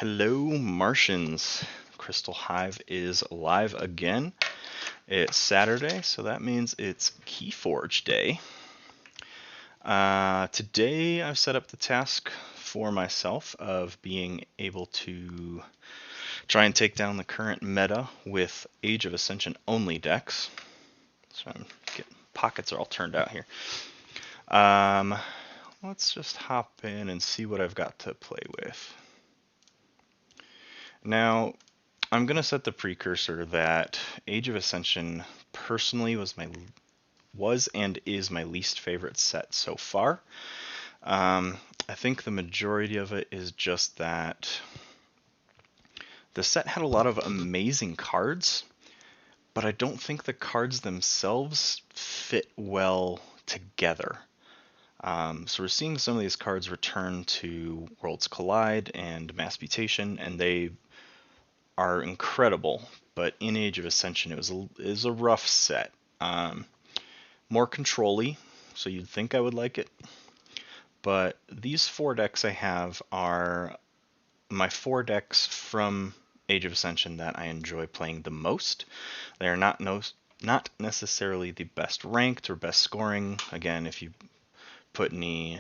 Hello, Martians. Crystal Hive is live again. It's Saturday, so that means it's Keyforge Day. Today, I've set up the task for myself of being able to try and take down the current meta with Age of Ascension only decks. So pockets are all turned out here. Let's just hop in and see what I've got to play with. Now, I'm going to set the precursor that Age of Ascension personally was and is my least favorite set so far. I think the majority of it is just that the set had a lot of amazing cards, but I don't think the cards themselves fit well together. So we're seeing some of these cards return to Worlds Collide and Mass Mutation, and they are incredible, but in Age of Ascension it was a rough set. More control-y, so you'd think I would like it. But these 4 decks I have are my 4 decks from Age of Ascension that I enjoy playing the most. They are not necessarily the best ranked or best scoring. Again, if you put any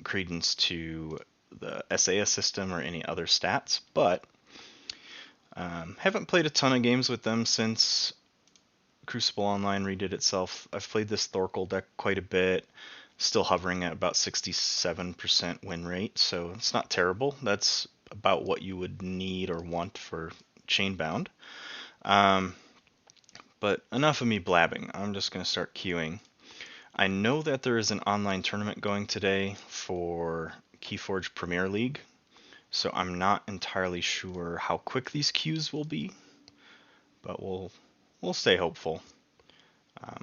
credence to the SAS system or any other stats, but haven't played a ton of games with them since Crucible Online redid itself. I've played this Thorkel deck quite a bit, still hovering at about 67% win rate, so it's not terrible. That's about what you would need or want for Chainbound. But enough of me blabbing. I'm just going to start queuing. I know that there is an online tournament going today for Keyforge Premier League, so I'm not entirely sure how quick these queues will be, but we'll stay hopeful.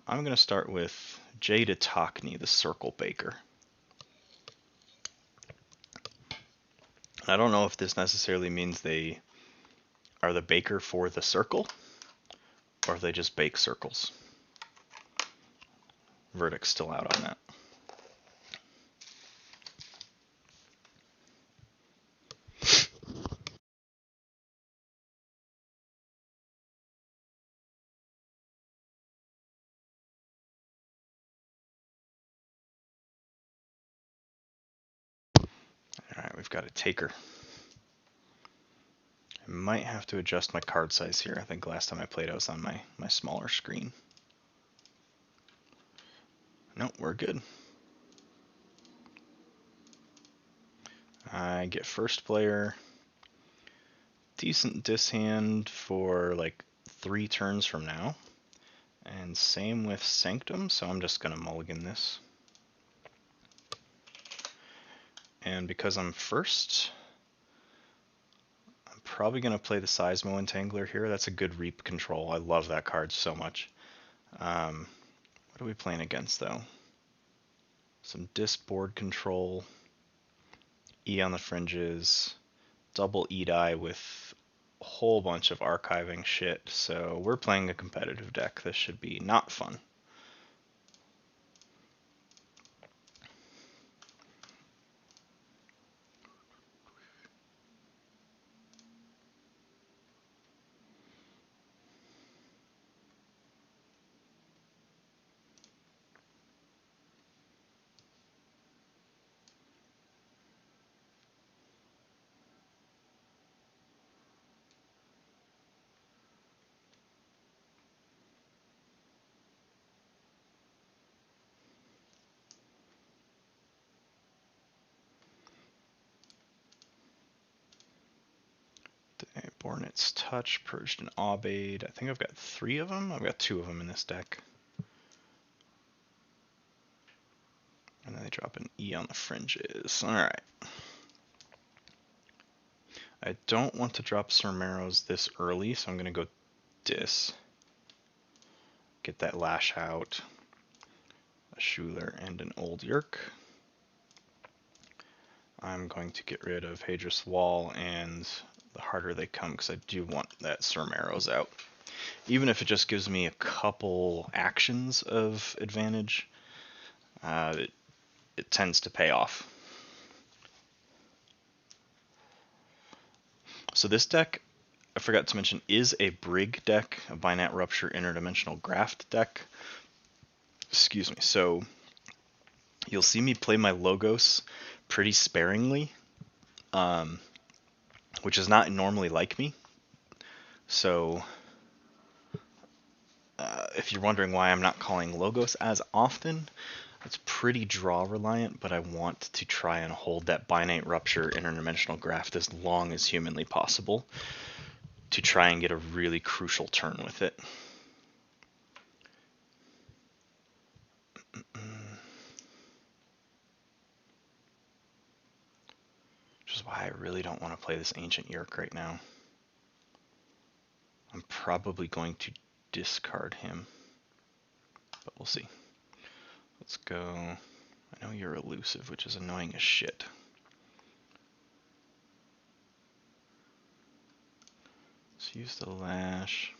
I'm going to start with Jade Atokni, the Circle Baker. I don't know if this necessarily means they are the baker for the circle, or if they just bake circles. Verdict's still out on that. Alright, we've got a taker. I might have to adjust my card size here. I think last time I played I was on my smaller screen. Nope, we're good. I get first player. Decent dishand for like 3 turns from now. And same with Sanctum, so I'm just going to mulligan this. And because I'm first, I'm probably going to play the Seismo Entangler here. That's a good reap control. I love that card so much. What are we playing against, though? Some disc board control, E on the fringes, double E-die with a whole bunch of archiving shit. So we're playing a competitive deck. This should be not fun. Bornet's Touch, Purged and Aubade. I think I've got 3 of them. I've got 2 of them in this deck. And then they drop an E on the fringes. Alright. I don't want to drop Cermeros this early, so I'm going to go Dis. Get that Lash out. A Schuler and an Old Yerk. I'm going to get rid of Hadris Wall and the Harder They Come because I do want that Cermeros out. Even if it just gives me a couple actions of advantage, it tends to pay off. So this deck, I forgot to mention, is a Brig deck, a Binat Rupture Interdimensional Graft deck. Excuse me. So you'll see me play my Logos pretty sparingly, which is not normally like me. So if you're wondering why I'm not calling Logos as often, it's pretty draw reliant, but I want to try and hold that Binate Rupture Interdimensional Graft as long as humanly possible to try and get a really crucial turn with it. Which is why I really don't want to play this Ancient Yerk right now. I'm probably going to discard him, but we'll see. Let's go. I know you're elusive, which is annoying as shit. Let's use the lash.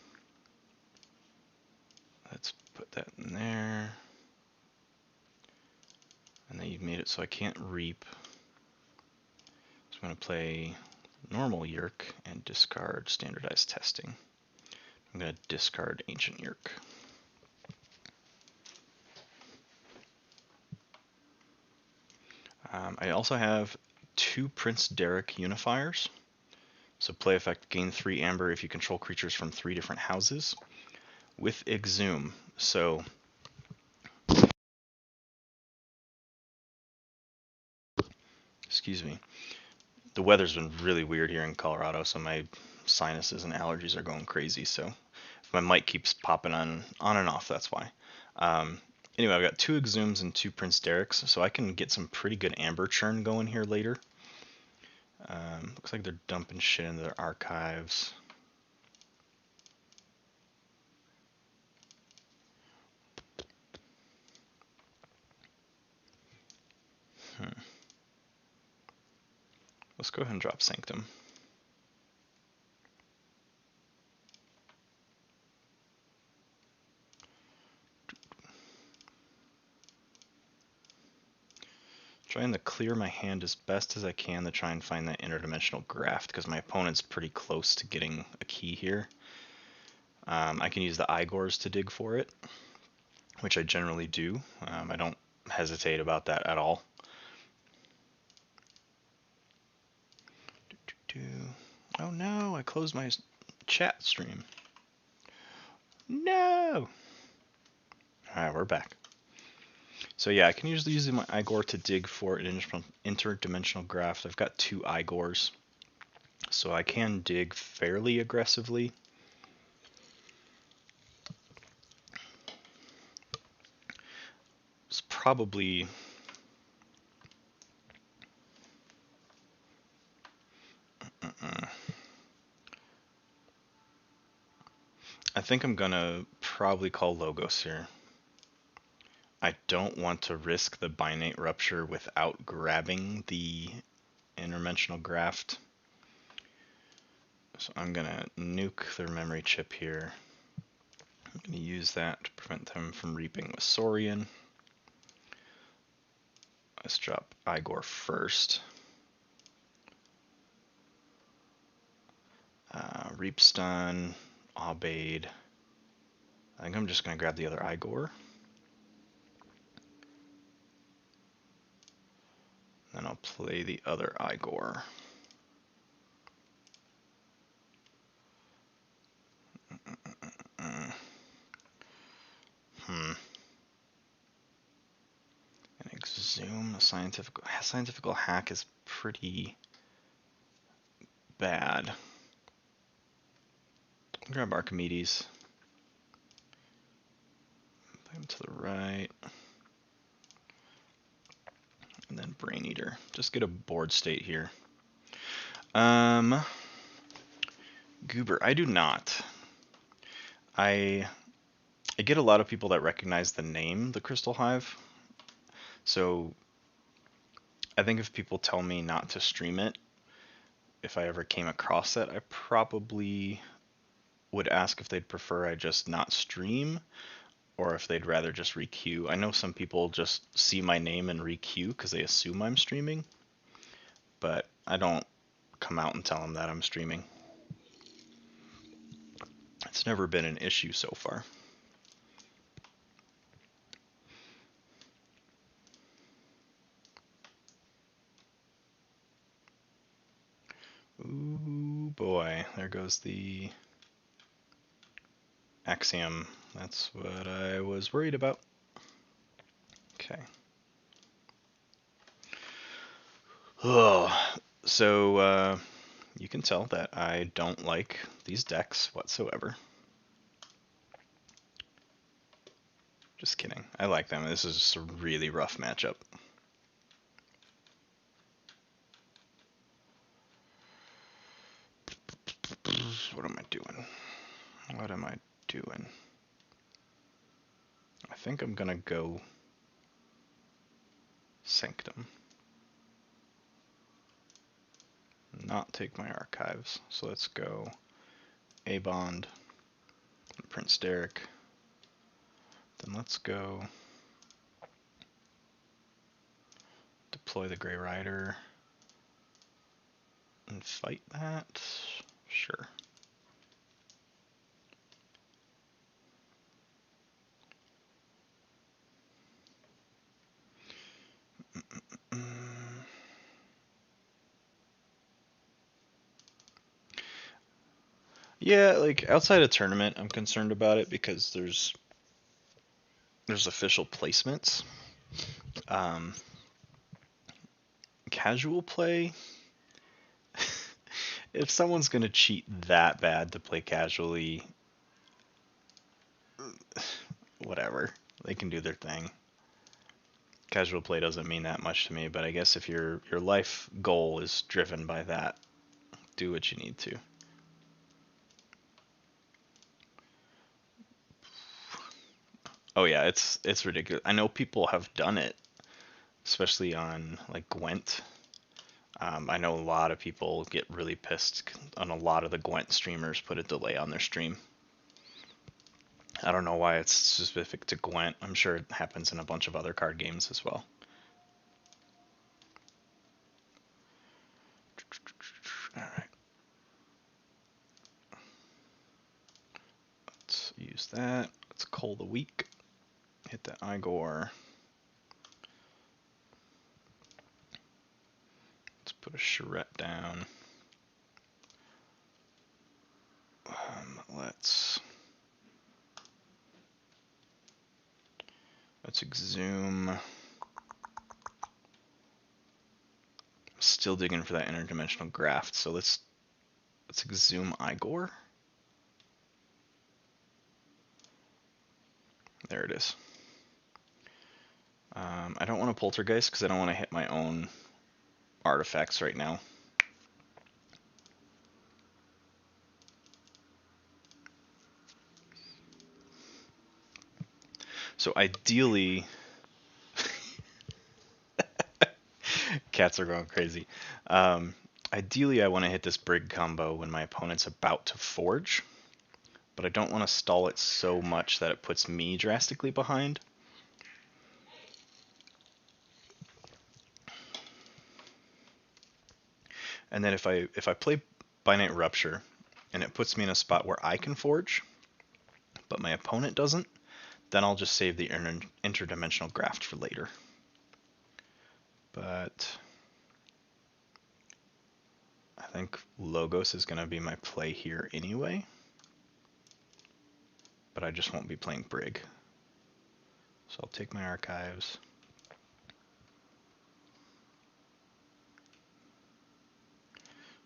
Let's put that in there. And then you've made it so I can't reap. So I'm going to play normal Yerk and discard standardized testing. I'm going to discard Ancient Yerk. I also have 2 Prince Derek unifiers. So play effect, gain 3 amber if you control creatures from 3 different houses with Exhume. So excuse me. The weather's been really weird here in Colorado, so my sinuses and allergies are going crazy. So if my mic keeps popping on and off, that's why. Anyway, I've got 2 Exhumes and 2 Prince Dereks, so I can get some pretty good amber churn going here later. Looks like they're dumping shit into their archives. Let's go ahead and drop Sanctum. Trying to clear my hand as best as I can to try and find that interdimensional graft because my opponent's pretty close to getting a key here. I can use the Igors to dig for it, which I generally do. I don't hesitate about that at all. Oh no, I closed my chat stream. No! Alright, we're back. So yeah, I can usually use my Igor to dig for an interdimensional graft. I've got 2 Igors, so I can dig fairly aggressively. It's probably... I think I'm gonna probably call Logos here. I don't want to risk the Binate Rupture without grabbing the interdimensional graft. So I'm gonna nuke their memory chip here. I'm gonna use that to prevent them from reaping with Saurian. Let's drop Igor first. Reap stun, Obeyed. I think I'm just gonna grab the other Igor. Then I'll play the other Igor. And Exhume, the scientific hack is pretty bad. Grab Archimedes. Put him to the right. And then Brain Eater. Just get a board state here. Goober, I do not. I get a lot of people that recognize the name, the Crystal Hive. So I think if people tell me not to stream it, if I ever came across it, I probably would ask if they'd prefer I just not stream or if they'd rather just requeue. I know some people just see my name and requeue because they assume I'm streaming, but I don't come out and tell them that I'm streaming. It's never been an issue so far. Ooh boy, there goes the Axiom. That's what I was worried about. Okay. Oh, so you can tell that I don't like these decks whatsoever. Just kidding. I like them. This is just a really rough matchup. What am I doing? What am I doing? I think I'm gonna go Sanctum. Not take my archives. So let's go A-Bond, Prince Derek. Then let's go deploy the Grey Rider and fight that. Sure. Yeah, like outside a tournament, I'm concerned about it because there's official placements. Casual play, if someone's gonna cheat that bad to play casually, whatever, they can do their thing. Casual play doesn't mean that much to me, but I guess if your life goal is driven by that, do what you need to. Oh yeah, it's ridiculous. I know people have done it, especially on like Gwent. I know a lot of people get really pissed on a lot of the Gwent streamers put a delay on their stream. I don't know why it's specific to Gwent. I'm sure it happens in a bunch of other card games as well. Alright. Let's use that. Let's Cull the Weak. Hit that Igor. Let's put a Charette down. Let's exhume. Still digging for that interdimensional graft, so let's exhume Igor. There it is. I don't want to poltergeist because I don't want to hit my own artifacts right now. So ideally, cats are going crazy. Ideally, I want to hit this Brig combo when my opponent's about to forge, but I don't want to stall it so much that it puts me drastically behind. And then if I play Binite Rupture and it puts me in a spot where I can forge, but my opponent doesn't, then I'll just save the interdimensional graft for later. But I think Logos is going to be my play here anyway. But I just won't be playing Brig. So I'll take my archives.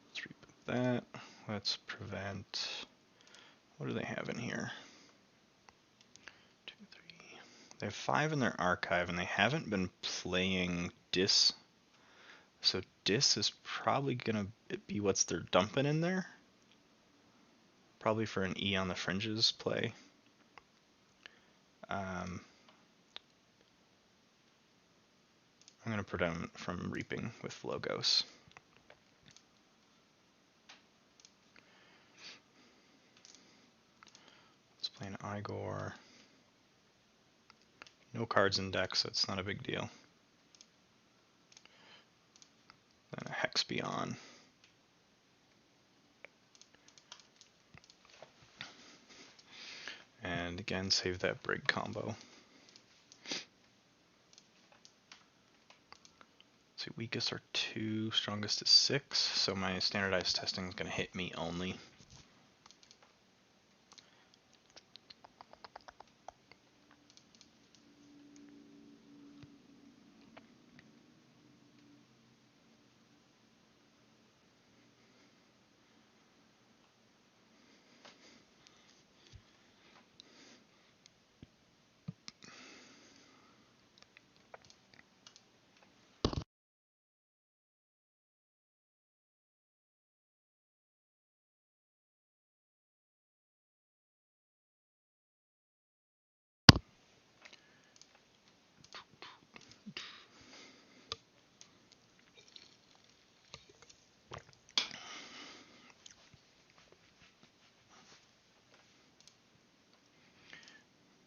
Let's reboot that. Let's prevent. What do they have in here? 2, 3. They have 5 in their archive, and they haven't been playing Dis. So Dis is probably gonna be what's they're dumping in there. Probably for an E on the fringes play. I'm gonna prevent from reaping with Logos. Let's play an Igor. No cards in deck, so it's not a big deal. Then a Hex Beyond. Again, save that brig combo. See, weakest are 2, strongest is 6, so my standardized testing is going to hit me only.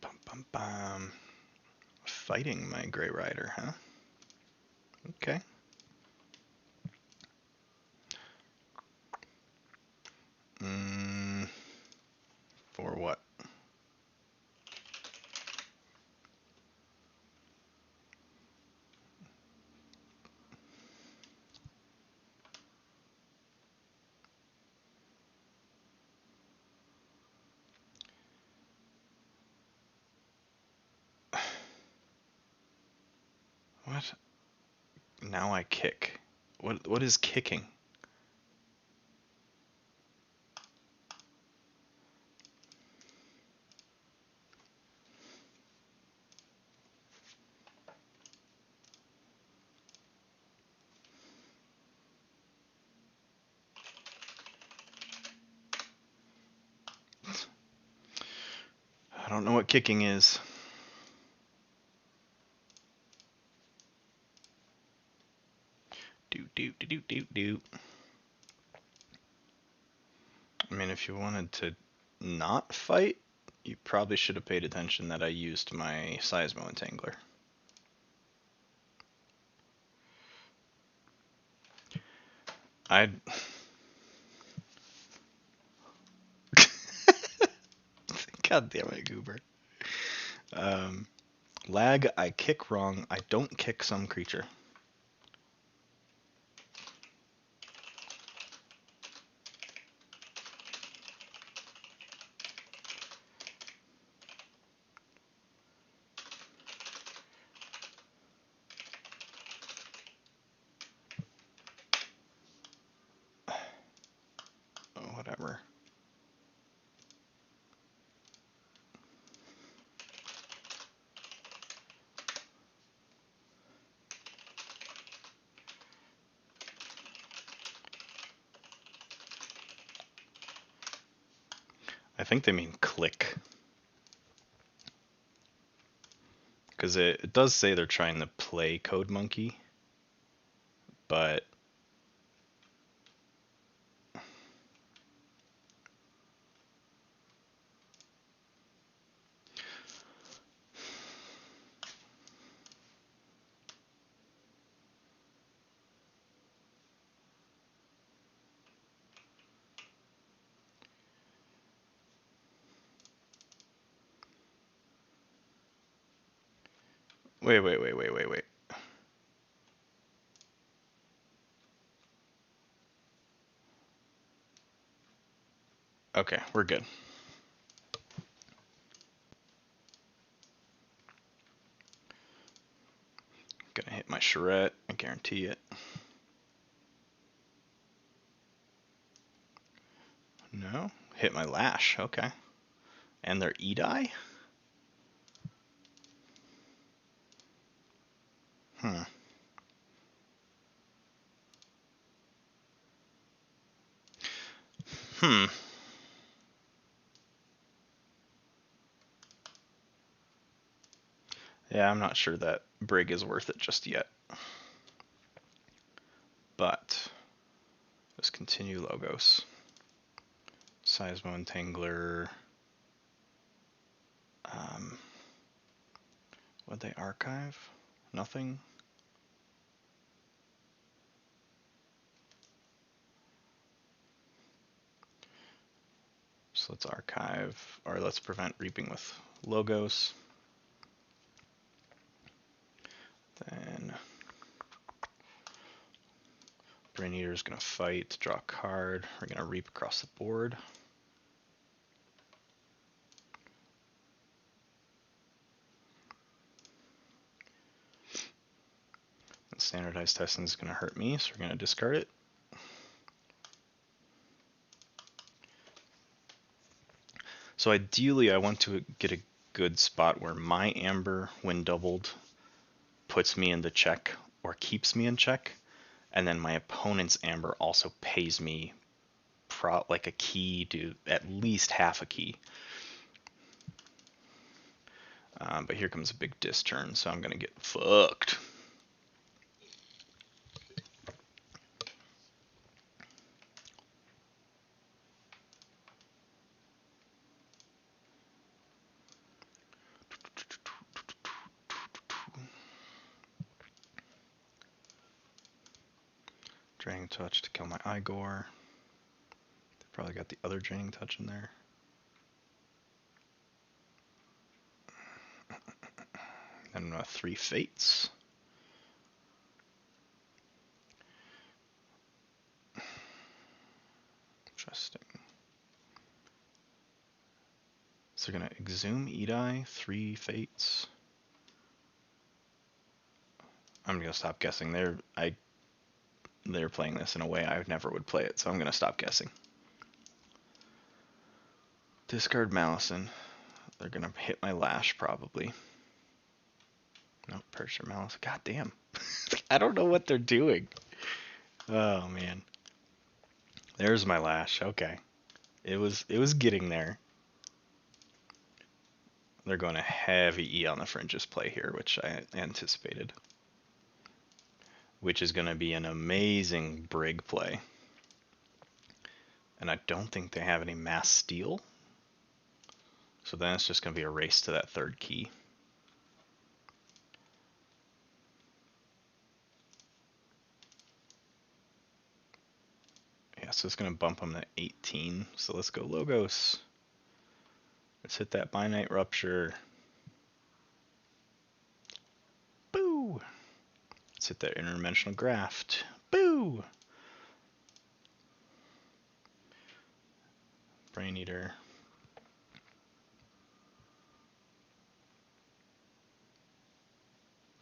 Bum, bum, bum. Fighting my Grey Rider, huh? Okay. For what? What? Now I kick. What is kicking? I don't know what kicking is. Do. I mean, if you wanted to not fight, you probably should have paid attention that I used my Seismo Entangler. God damn it, Goober. Lag, I kick wrong. I don't kick some creature. Oh, whatever. I think they mean click. Because it does say they're trying to play Code Monkey, but wait. Okay, we're good. Gonna hit my charrette, I guarantee it. No, hit my lash, okay. And their E-die? Hmm. Yeah, I'm not sure that Brig is worth it just yet. But let's continue logos. Seismo Entangler. Would they archive? Nothing? So let's archive, or let's prevent reaping with logos. Then Brain Eater is going to fight, draw a card. We're going to reap across the board. And standardized testing is going to hurt me, so we're going to discard it. So ideally, I want to get a good spot where my amber, when doubled, puts me into check or keeps me in check, and then my opponent's amber also pays me like a key to at least half a key. But here comes a big dis turn, so I'm gonna get fucked. Draining Touch to kill my Igor. They probably got the other Draining Touch in there. And 3 Fates. Interesting. So they're gonna Exhume, Edai, 3 Fates. I'm gonna stop guessing. They're playing this in a way I never would play it, so I'm gonna stop guessing. Discard Malison. They're gonna hit my Lash probably. No, Perch or Malice. God damn. I don't know what they're doing. Oh man. There's my Lash. Okay. It was getting there. They're going to heavy E on the Fringes play here, which I anticipated. Which is going to be an amazing Brig play. And I don't think they have any Mass Steal. So then it's just going to be a race to that 3rd key. Yeah, so it's going to bump them to 18. So let's go Logos. Let's hit that Binite Rupture. Boo! Let's hit that Interdimensional Graft. Boo! Brain Eater.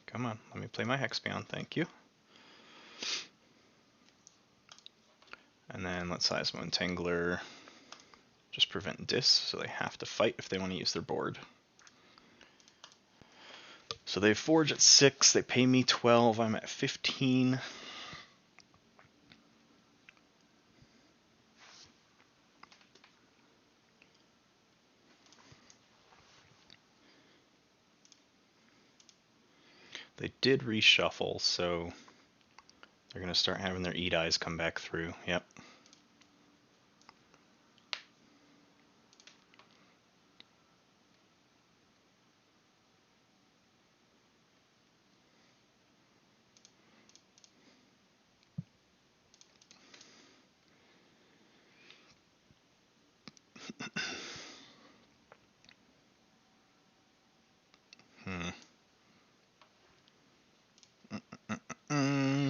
Come on, let me play my Hex Beyond, thank you. And then let's Seismo Entangler. Just prevent dis, so they have to fight if they want to use their board. So they forge at 6, they pay me 12, I'm at 15. They did reshuffle, so they're going to start having their Edais come back through. Yep.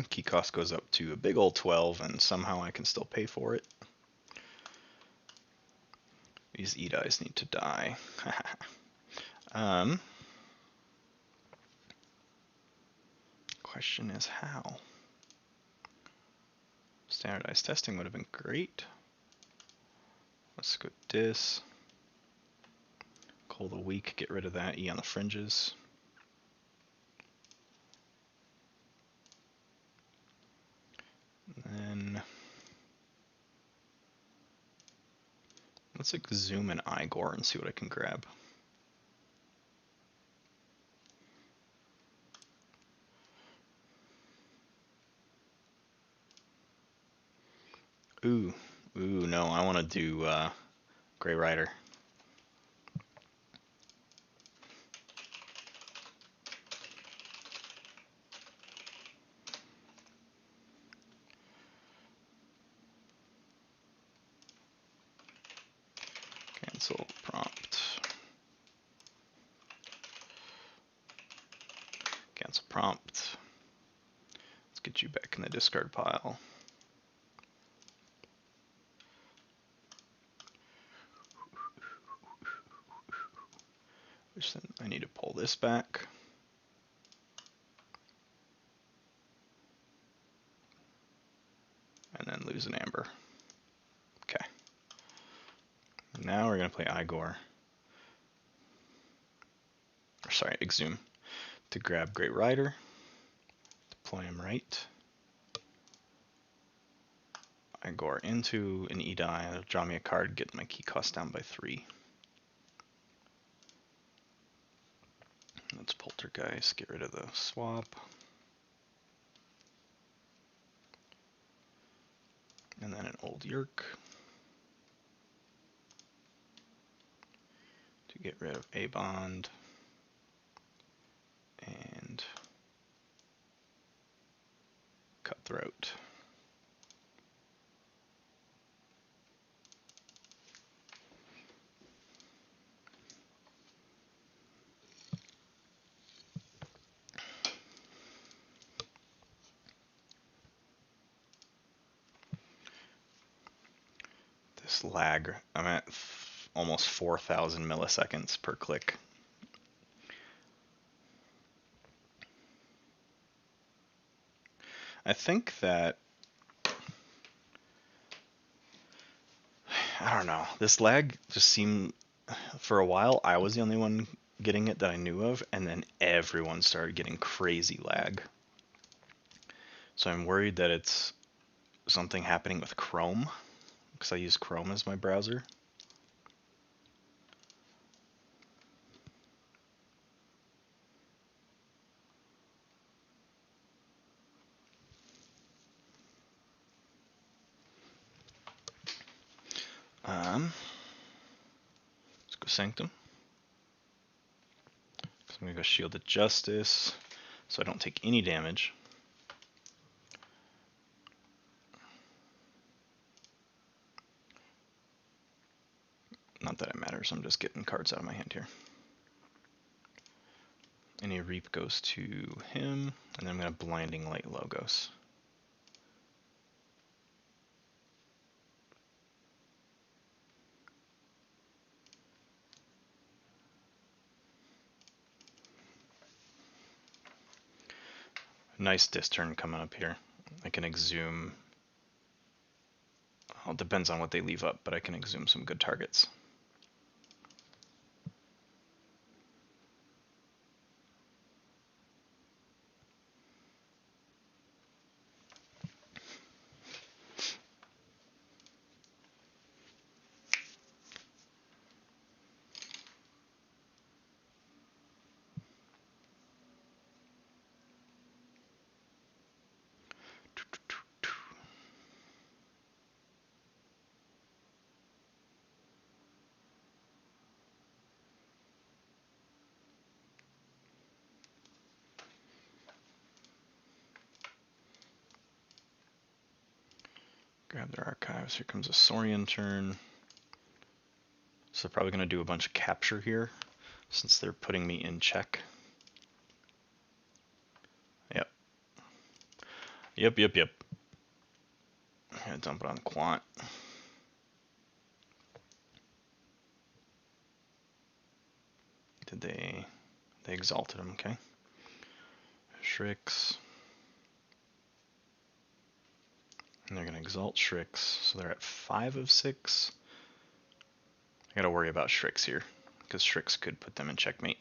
Key cost goes up to a big old 12, and somehow I can still pay for it. These Edais need to die. Question is how? Standardized testing would have been great. Let's go dis. Call the weak, get rid of that E on the Fringes. And then let's Exhume an Igor and see what I can grab. Ooh, no, I want to do Grey Rider. prompt. Let's get you back in the discard pile. Which then I need to pull this back. And then lose an amber. Okay. Now we're going to play Igor. Or sorry, Exhume. To grab Great Rider. Deploy him right. Igor into an E-die. It'll draw me a card, get my key cost down by 3. Let's Poltergeist, get rid of the swap. And then an Old Yerk. To get rid of A-Bond. And Cutthroat. This lag, I'm at almost 4,000 milliseconds per click. I think that, I don't know, this lag just seemed, for a while I was the only one getting it that I knew of, and then everyone started getting crazy lag. So I'm worried that it's something happening with Chrome, because I use Chrome as my browser. Let's go Sanctum. So I'm going to go Shield of Justice, so I don't take any damage. Not that it matters, I'm just getting cards out of my hand here. Any Reap goes to him, and then I'm going to Blinding Light Logos. Nice disc turn coming up here. I can exhume. Well, it depends on what they leave up, but I can exhume some good targets. Grab their archives. Here comes a Saurian turn. So they're probably going to do a bunch of capture here, since they're putting me in check. Yep. Yep. I'm going to dump it on Quant. They exalted him, okay. Shrix. And they're going to exalt Shrix, so they're at 5 of 6. I got to worry about Shrix here, because Shrix could put them in checkmate.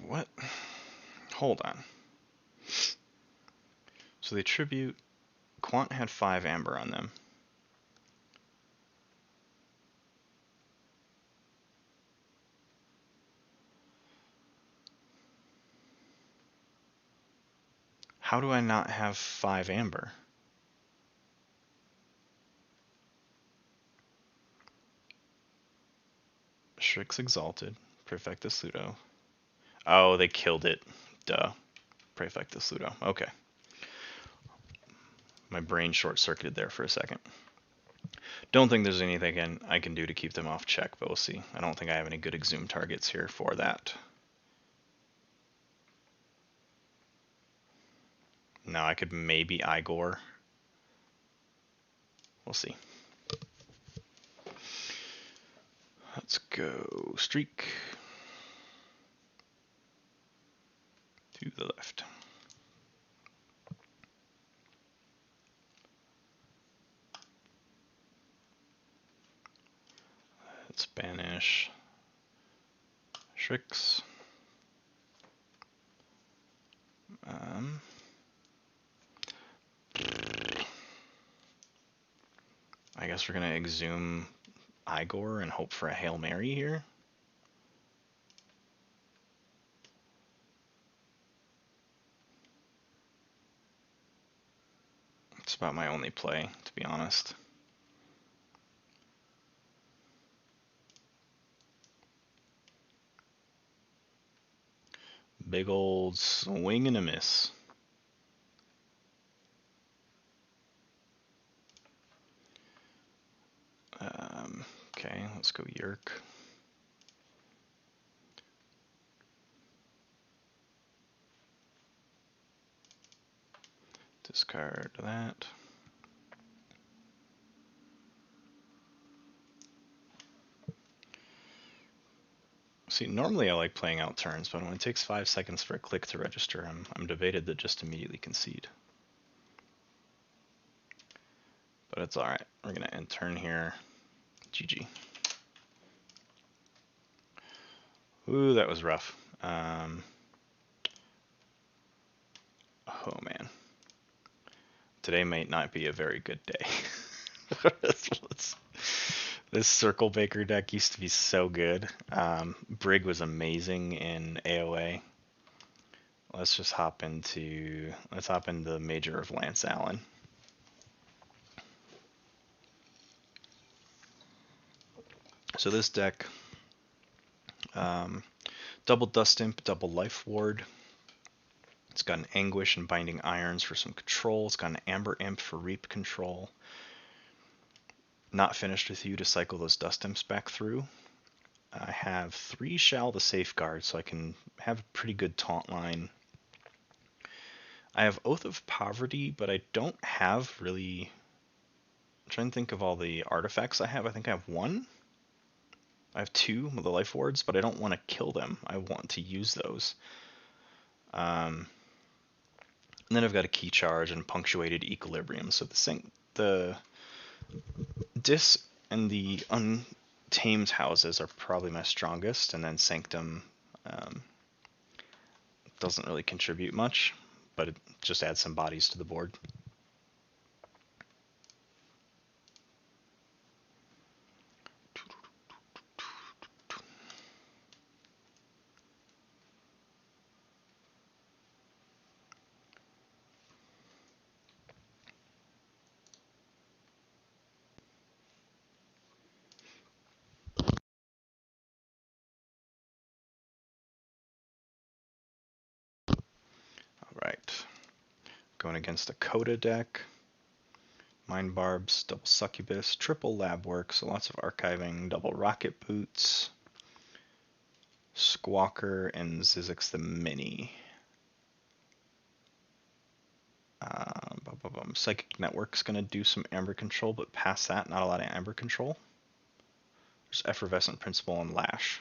What? Hold on. So they tribute. Quant had 5 amber on them. How do I not have 5 amber? Shrix Exalted, Prefectus Ludo. Oh, they killed it. Duh. Prefectus Ludo. Okay. My brain short-circuited there for a second. Don't think there's anything I can do to keep them off check, but we'll see. I don't think I have any good exhume targets here for that. Now I could maybe Igor. We'll see. Let's go streak to the left. Let's banish Shrix. I guess we're gonna exhume Igor and hope for a Hail Mary here. It's about my only play, to be honest. Big old swing and a miss. Okay, let's go Yerk. Discard that. See, normally I like playing out turns, but when it takes 5 seconds for a click to register, I'm debated to just immediately concede. But it's alright. We're going to end turn here. GG. Ooh, that was rough. Oh, man. Today might not be a very good day. This Circle Baker deck used to be so good. Brig was amazing in AOA. Let's hop into the Major of Lance Allen. So this deck, double Dust Imp, double Life Ward. It's got an Anguish and Binding Irons for some control. It's got an Amber Imp for Reap control. Not finished with you to cycle those Dust Imps back through. I have 3 Shall the Safeguard, so I can have a pretty good taunt line. I have Oath of Poverty, but I don't have really... I'm trying to think of all the artifacts I have. I think I have 1. I have 2 of the Life Wards, but I don't want to kill them. I want to use those. And then I've got a Key Charge and Punctuated Equilibrium. So the Dis and the Untamed houses are probably my strongest, and then Sanctum doesn't really contribute much, but it just adds some bodies to the board. Alright, going against a Coda deck. Mind Barbs, double Succubus, triple Lab Work, so lots of archiving, double Rocket Boots, Squawker, and Zizix the Mini. Psychic Network's going to do some Amber Control, but past that, not a lot of Amber Control. There's Effervescent Principle and Lash.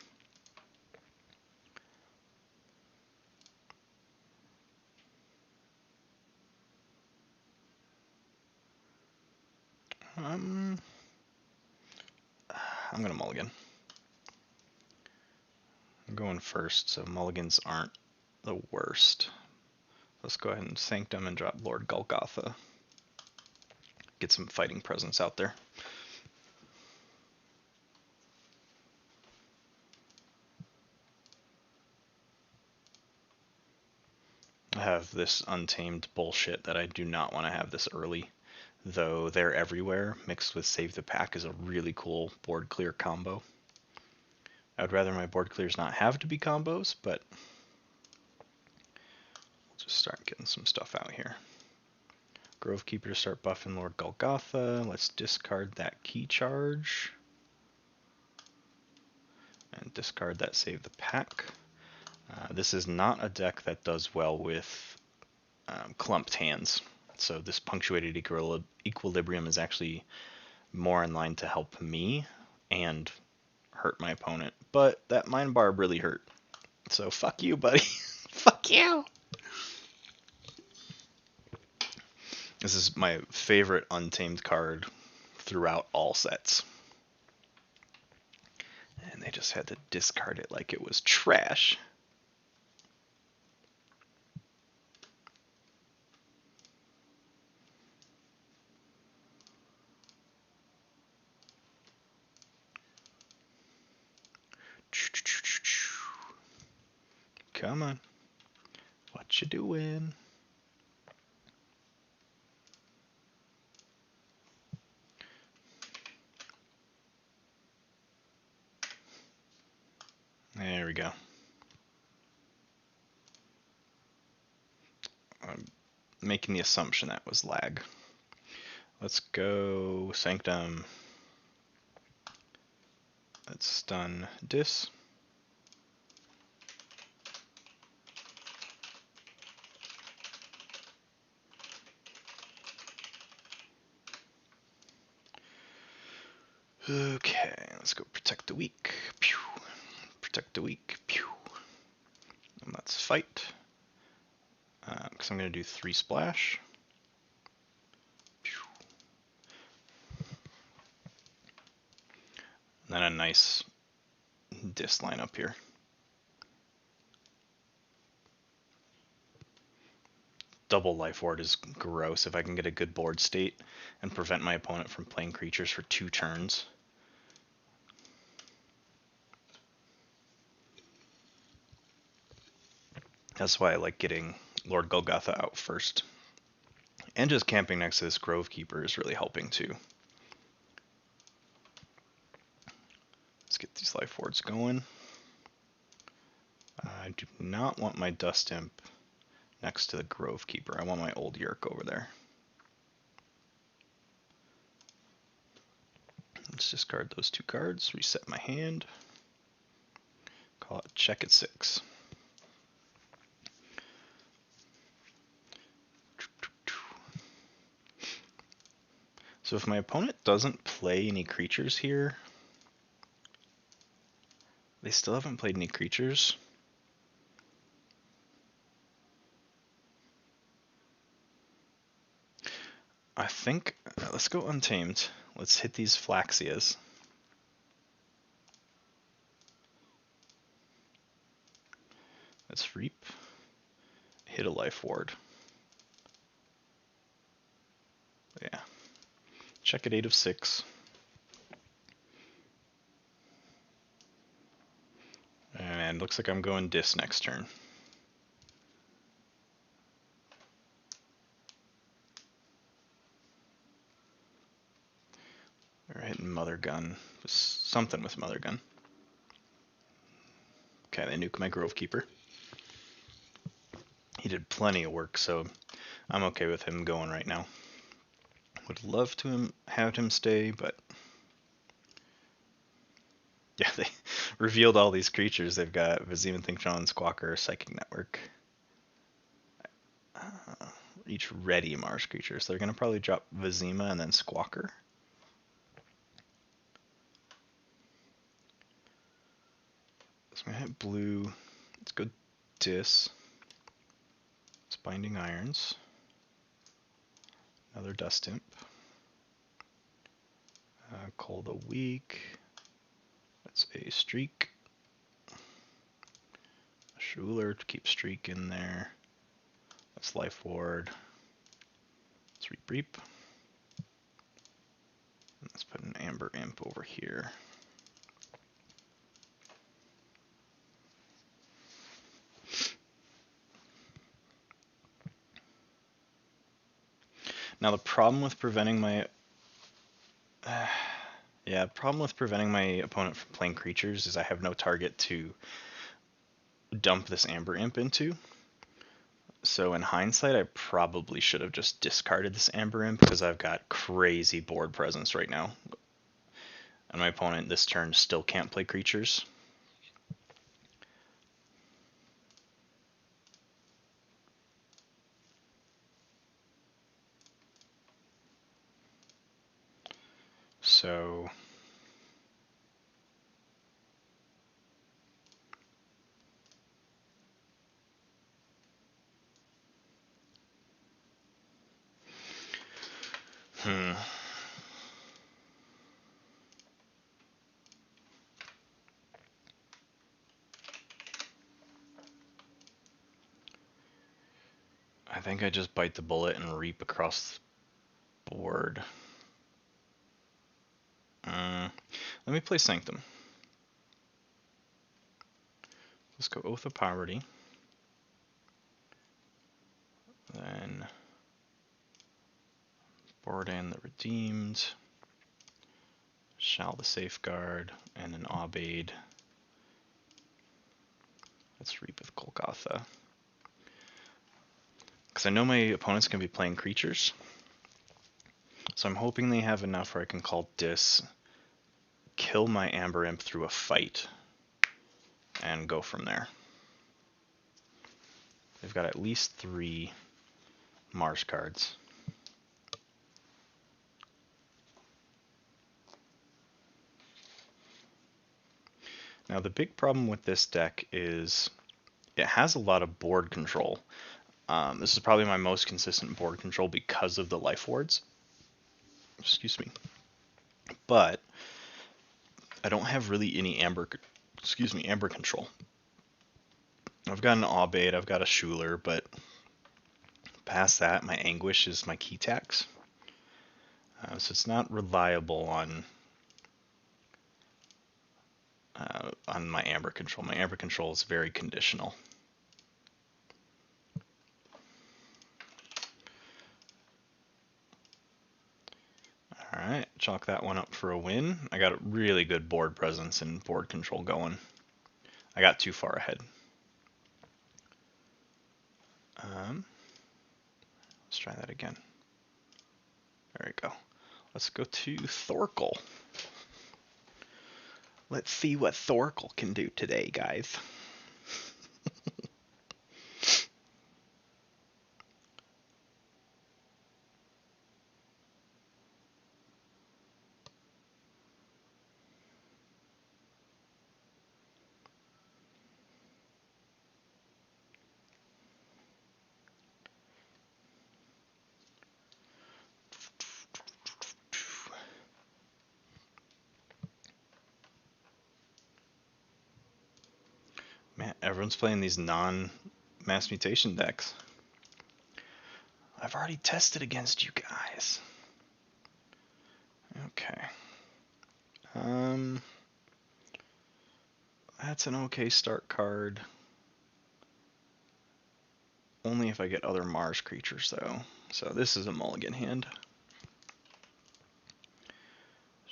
I'm going to mulligan. I'm going first, so mulligans aren't the worst. Let's go ahead and Sanctum and drop Lord Golgotha. Get some fighting presence out there. I have this untamed bullshit that I do not want to have this early, though they're everywhere. Mixed with Save the Pack is a really cool board clear combo. I would rather my board clears not have to be combos, but we'll just start getting some stuff out here. Grovekeeper to start buffing Lord Golgotha. Let's discard that key charge. And discard that Save the Pack. This is not a deck that does well with clumped hands. So this punctuated equilibrium is actually more in line to help me and hurt my opponent. But that Mind Barb really hurt. So fuck you, buddy. Fuck you! This is my favorite untamed card throughout all sets. And they just had to discard it like it was trash. Come on. What you doing? There we go. I'm making the assumption that was lag. Let's go Sanctum. Let's stun Dis. Okay, let's go Protect the Weak. Pew. Protect the Weak. Pew. And let's fight. Because I'm going to do 3 splash. Pew. And then a nice Dis line up here. Double Life Ward is gross if I can get a good board state and prevent my opponent from playing creatures for 2 turns. That's why I like getting Lord Golgotha out first. And just camping next to this Grovekeeper is really helping too. Let's get these Life Wards going. I do not want my Dust Imp next to the Grovekeeper. I want my old Yerk over there. Let's discard those 2 cards, reset my hand. Call it check at 6. So if my opponent doesn't play any creatures here, they still haven't played any creatures. I think, let's go Untamed. Let's hit these Flaxias. Let's Reap. Hit a Life Ward. Yeah. Check at 8 of 6. And looks like I'm going Dis next turn. We're hitting Mother Gun. Something with Mother Gun. Okay, they nuke my Grovekeeper. He did plenty of work, so I'm okay with him going right now. Would love to have him stay, but yeah, they revealed all these creatures. They've got Vizima, Think John, Squawker, Psychic Network. Each ready Mars creature, so they're going to probably drop Vizima and then Squawker. So I'm going to hit blue. Let's go Dis. It's Binding Irons. Another Dust Imp. Cold a Weak. That's a Streak. A Shuler to keep Streak in there. That's Life Ward. Let's Reap. Let's put an Amber Imp over here. Now the problem with preventing my opponent from playing creatures is I have no target to dump this Amber Imp into. So in hindsight, I probably should have just discarded this Amber Imp because I've got crazy board presence right now. And my opponent this turn still can't play creatures. So I think I just bite the bullet and reap across the board. Let me play Sanctum. Let's go Oath of Poverty. Then board in the Redeemed, Shall the Safeguard, and an Aubade. Let's reap with Golgotha. Because I know my opponent's going to be playing creatures. So I'm hoping they have enough where I can call Dis, kill my Amber Imp through a fight, and go from there. They've got at least 3 Mars cards. Now the big problem with this deck is it has a lot of board control. This is probably my most consistent board control because of the life wards. Excuse me. But I don't have really any amber control. I've got an Aubade, I've got a Schuler, but past that, my Anguish is my key tax. So it's not reliable on my amber control. My amber control is very conditional. Alright, chalk that one up for a win. I got a really good board presence and board control going. I got too far ahead. Let's try that again. There we go. Let's go to Thorkel. Let's see what Thorkel can do today, guys. Man, everyone's playing these non-mass mutation decks. I've already tested against you guys. Okay. That's an okay start card. Only if I get other Mars creatures, though. So this is a mulligan hand.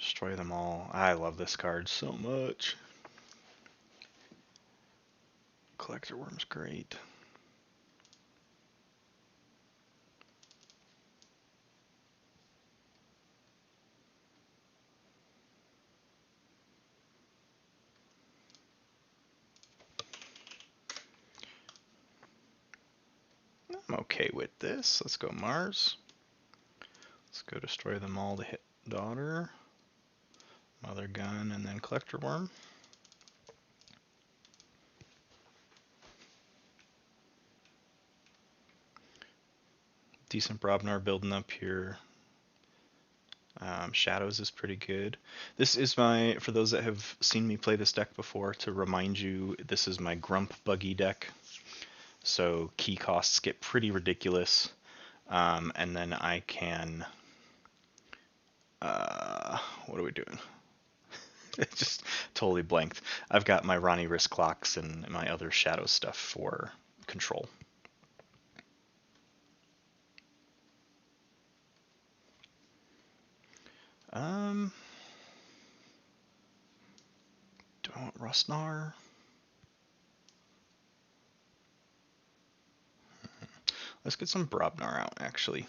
Destroy them all. I love this card so much. Collector Worm's great. I'm okay with this. Let's go Mars. Let's go destroy them all to hit Daughter, Mother Gun, and then Collector Worm. Decent Brobnar building up here. Shadows is pretty good. This is my, for those that have seen me play this deck before, to remind you, this is my Grump Buggy deck. So key costs get pretty ridiculous. And then I can, what are we doing? It just totally blanked. I've got my Ronnie Wrist Clocks and my other shadow stuff for control. Rustnar. Let's get some Brobnar out, actually.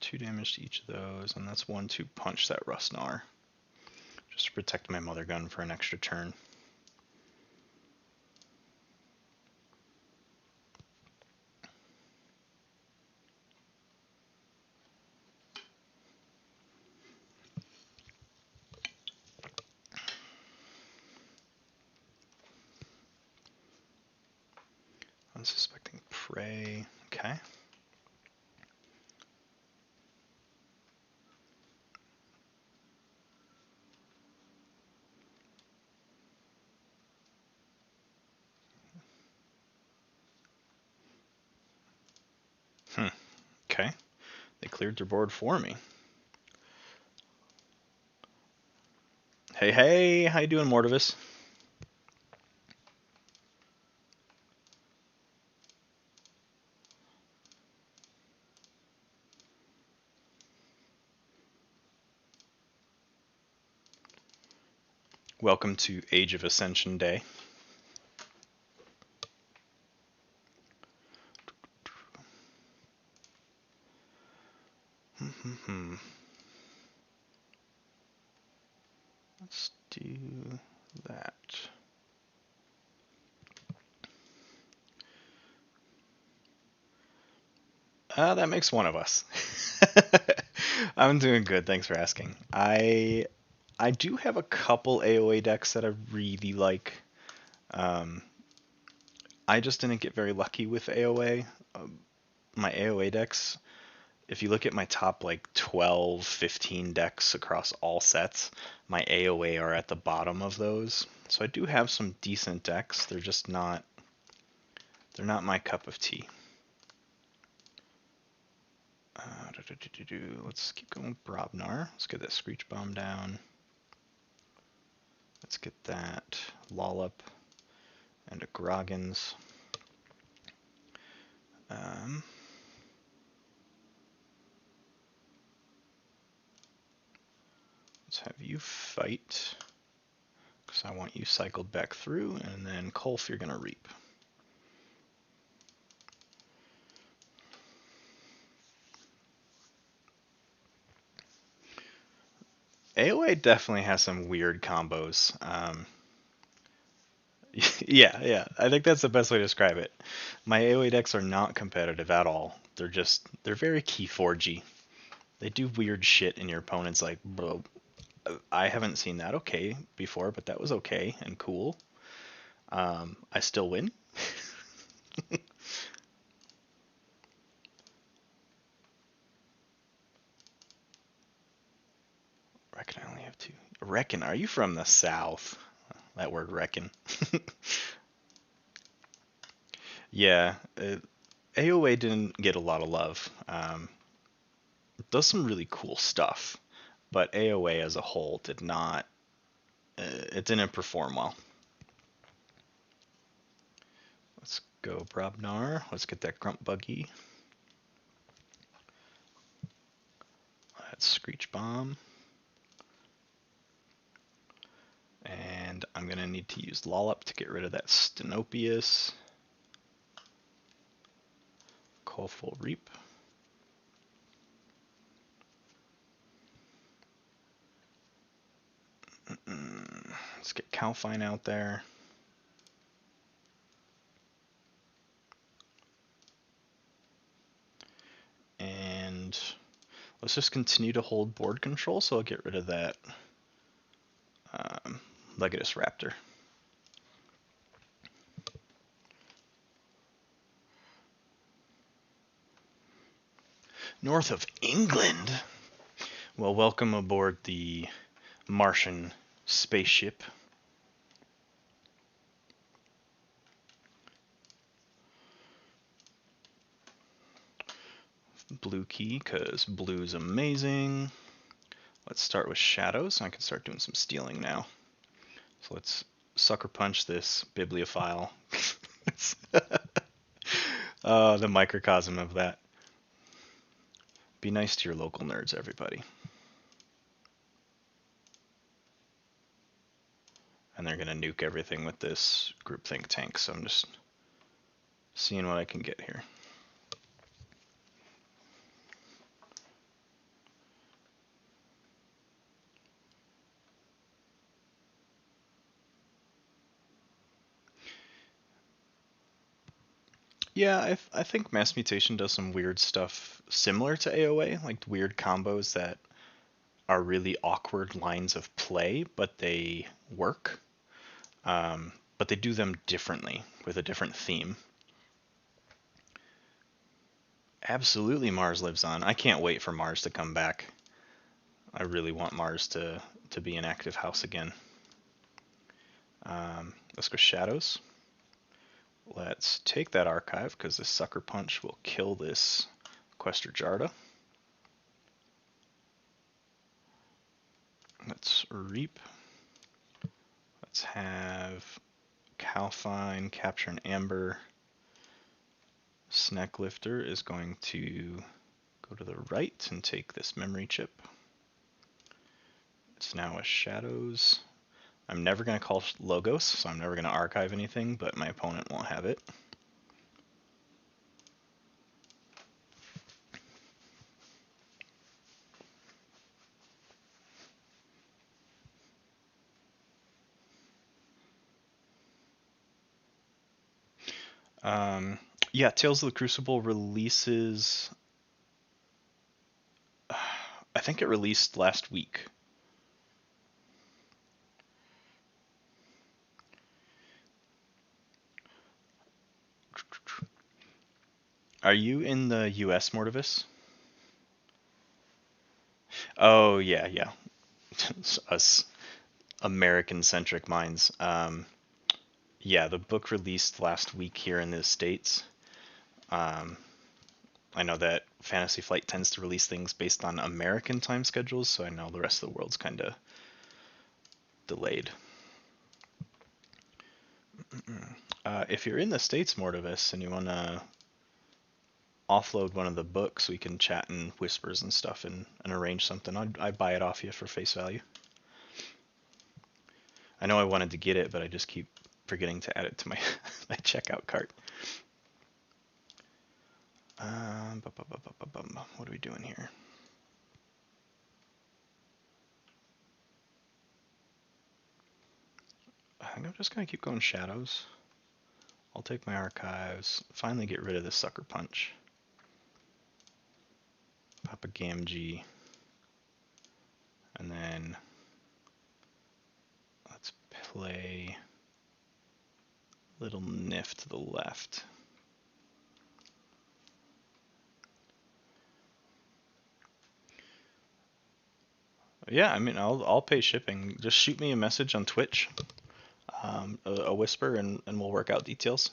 2 damage to each of those, and that's 1/2 punch that Rustnar. Just to protect my Mother Gun for an extra turn. Unsuspecting prey. Okay. Okay. They cleared their board for me. Hey, hey, how you doing, Mortivis? Welcome to Age of Ascension Day. Let's do that. That makes one of us. I'm doing good, thanks for asking. I do have a couple AoA decks that I really like. I just didn't get very lucky with AoA. My AoA decks, if you look at my top like 12, 15 decks across all sets, my AoA are at the bottom of those. So I do have some decent decks. They're just not my cup of tea. Let's keep going with Brobnar. Let's get that Screech Bomb down. Let's get that Lollop and a Groggins. Let's have you fight, because I want you cycled back through, and then Kolf, you're going to reap. AoA definitely has some weird combos. Yeah, I think that's the best way to describe it. My AoE decks are not competitive at all. They're very Keyforgey. They do weird shit and your opponent's like, bro, I haven't seen that okay before, but that was okay and cool. I still win. Reckon I only have 2. Reckon, are you from the south? That word reckon. Yeah, AoA didn't get a lot of love. It does some really cool stuff, but AoA as a whole did not. It didn't perform well. Let's go Brobnar. Let's get that Grunt Buggy. That's Screech Bomb. And I'm going to need to use Lollop to get rid of that Stenopius. Kolf will reap. Let's get Calfine out there. And let's just continue to hold board control, so I'll get rid of that Legatus Raptor. North of England? Well, welcome aboard the Martian spaceship. Blue key, because blue's amazing. Let's start with shadows. I can start doing some stealing now. So let's sucker punch this bibliophile. The microcosm of that. Be nice to your local nerds, everybody. and they're gonna nuke everything with this groupthink tank. So I'm just seeing what I can get here. Yeah, I think Mass Mutation does some weird stuff similar to AoA, like weird combos that are really awkward lines of play, but they work. But they do them differently with a different theme. Absolutely, Mars lives on. I can't wait for Mars to come back. I really want Mars to be an active house again. Let's go Shadows. Let's take that archive because this Sucker Punch will kill this Quester Jarda. Let's Reap. Let's have Calfine capture an Amber. Snack Lifter is going to go to the right and take this memory chip. It's now a Shadows. I'm never going to call Logos, so I'm never going to archive anything, but my opponent won't have it. Yeah, Tales of the Crucible releases. I think it released last week. Are you in the US, Mortivis? Oh, yeah, yeah. Us American-centric minds. Yeah, the book released last week here in the States. I know that Fantasy Flight tends to release things based on American time schedules, so I know the rest of the world's kind of delayed. If you're in the States, Mortivis, and you want to offload one of the books, we can chat in whispers and stuff and arrange something. I'd buy it off you for face value. I know I wanted to get it, but I just keep forgetting to add it to my, my checkout cart. What are we doing here? I think I'm just going to keep going Shadows. I'll take my archives, finally get rid of this Sucker Punch. Pop a Gamgee. And then let's play Little Nif to the left. Yeah, I mean, I'll pay shipping. Just shoot me a message on Twitch, a whisper, and we'll work out details.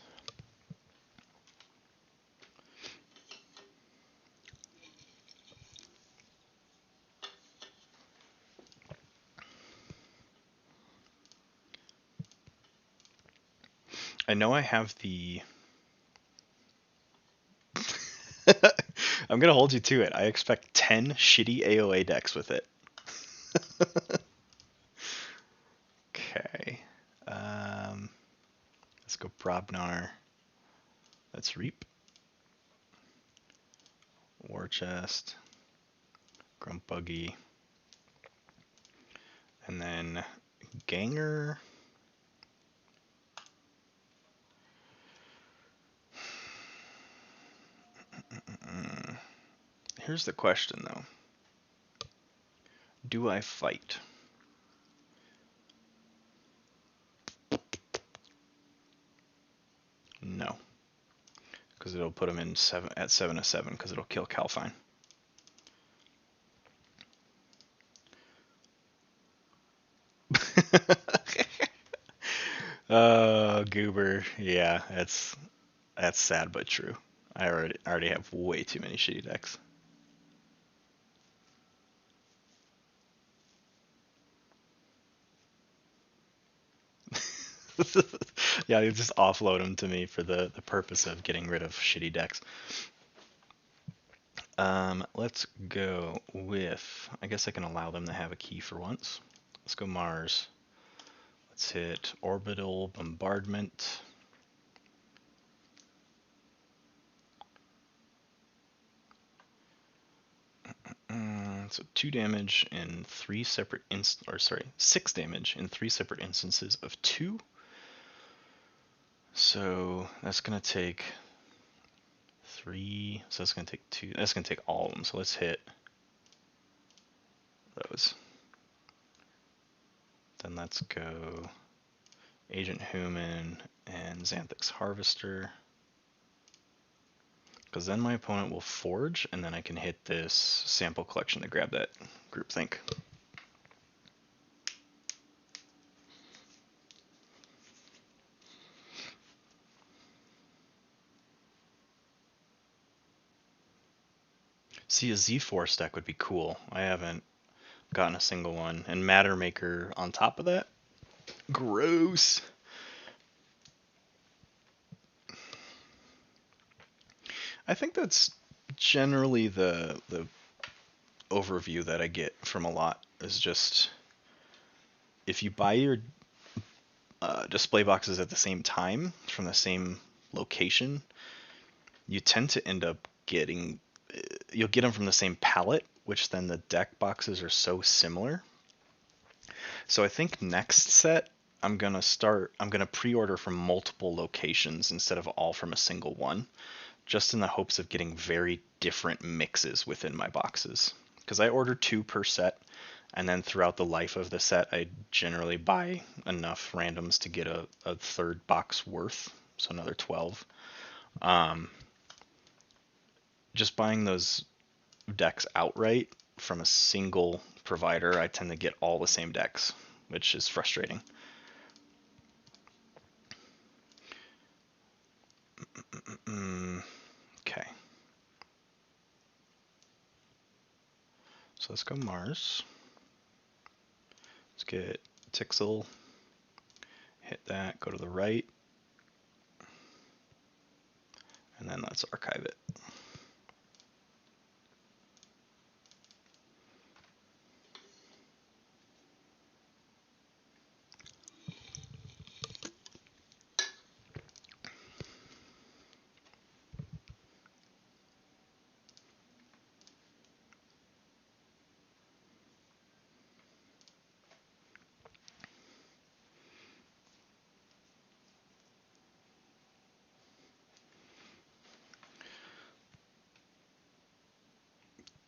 I know I have the. I'm gonna hold you to it. I expect 10 shitty AoA decks with it. Okay. Let's go Brobnar. Let's Reap. War Chest. Grump Buggy. And then Ganger. Here's the question, though. Do I fight? No. Because it'll put him in at 7/7, because it'll kill Calfine. Oh, Goober. Yeah, that's sad but true. I already have way too many shitty decks. Yeah, you just offload them to me for the purpose of getting rid of shitty decks. Let's go with, I guess I can allow them to have a key for once. Let's go Mars. Let's hit Orbital Bombardment. So 2 damage in 3 separate 6 damage in 3 separate instances of 2. So that's gonna take 3. So that's gonna take 2. That's gonna take all of them. So let's hit those. Then let's go Agent Human and Xanthix Harvester. Because then my opponent will forge, and then I can hit this sample collection to grab that groupthink. See, a Z-Force deck would be cool. I haven't gotten a single one. And Matter Maker on top of that? Gross! I think that's generally the overview that I get from a lot, is just if you buy your display boxes at the same time from the same location, you tend to end up getting, you'll get them from the same palette, which then the deck boxes are so similar. So I think next set I'm gonna pre-order from multiple locations instead of all from a single one, just in the hopes of getting very different mixes within my boxes. Because I order 2 per set, and then throughout the life of the set, I generally buy enough randoms to get a third box worth, so another 12. Just buying those decks outright from a single provider, I tend to get all the same decks, which is frustrating. Okay. So let's go Mars. Let's get Tixel. Hit that, go to the right. And then let's archive it.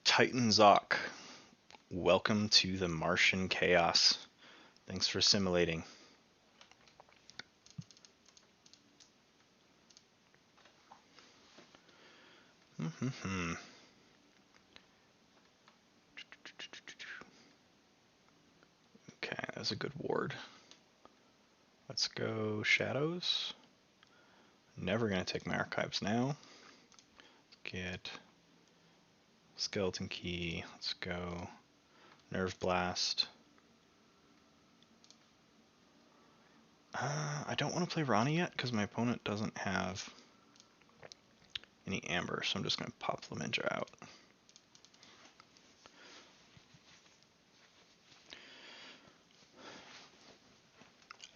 Titan Zoc, welcome to the Martian Chaos. Thanks for simulating. Okay, that's a good ward. Let's go Shadows. Never gonna take my archives now. Get Skeleton Key. Let's go Nerve Blast. I don't want to play Ronnie yet because my opponent doesn't have any Amber, so I'm just gonna pop Flaminja out.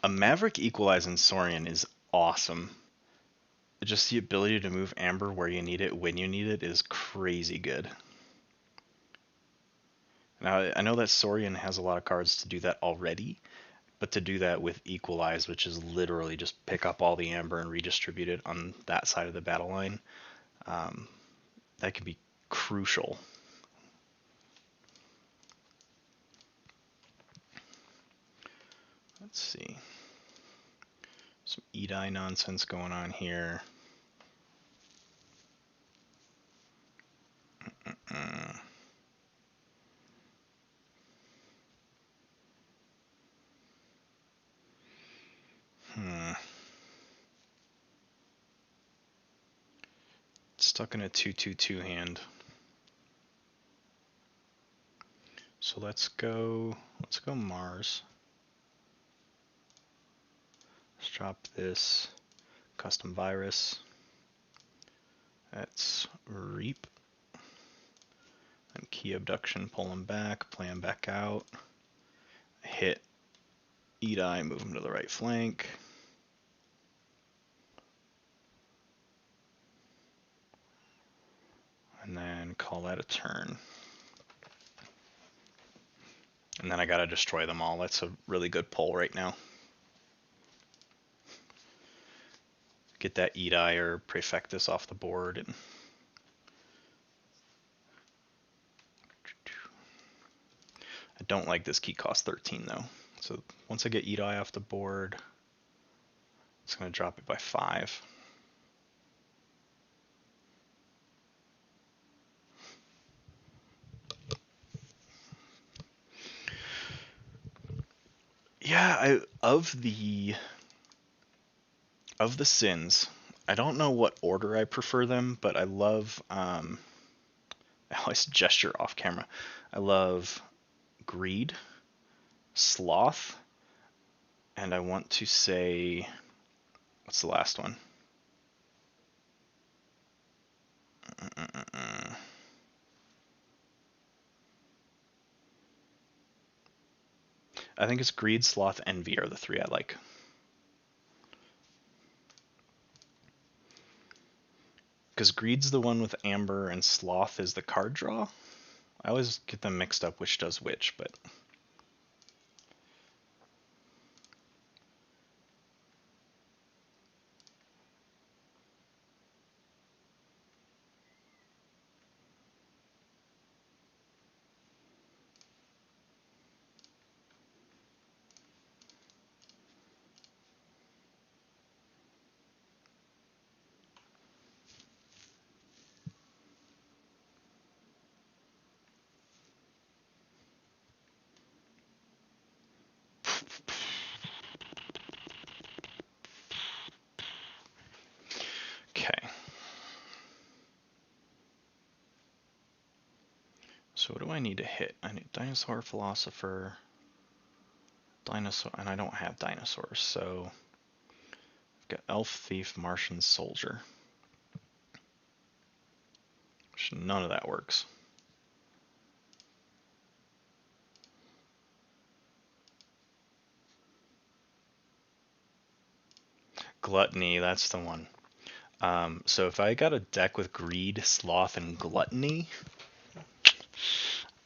A Maverick Equalizing Saurian is awesome. Just the ability to move Amber where you need it, when you need it, is crazy good. Now, I know that Saurian has a lot of cards to do that already, but to do that with Equalize, which is literally just pick up all the Amber and redistribute it on that side of the battle line, that can be crucial. Let's see. Some Edai nonsense going on here. Stuck in a 2/2/2 hand. So let's go Mars. Let's drop this custom virus. Let's reap. And key abduction, pull him back, play him back out. Hit Edai, move him to the right flank. And then call that a turn. And then I gotta destroy them all. That's a really good pull right now. Get that Edai or Prefectus off the board. And I don't like this key cost 13 though. So once I get Edai off the board, it's gonna drop it by 5. Yeah, of the sins, I don't know what order I prefer them, but I love I always gesture off camera. I love greed, sloth, and I want to say, what's the last one? I think it's greed, sloth, envy are the 3 I like. Because greed's the one with amber and sloth is the card draw. I always get them mixed up which does which, but okay. So what do I need to hit? I need dinosaur, philosopher, dinosaur, and I don't have dinosaurs, so I've got elf, thief, Martian, soldier. None of that works. Gluttony, that's the one. So if I got a deck with greed, sloth, and gluttony,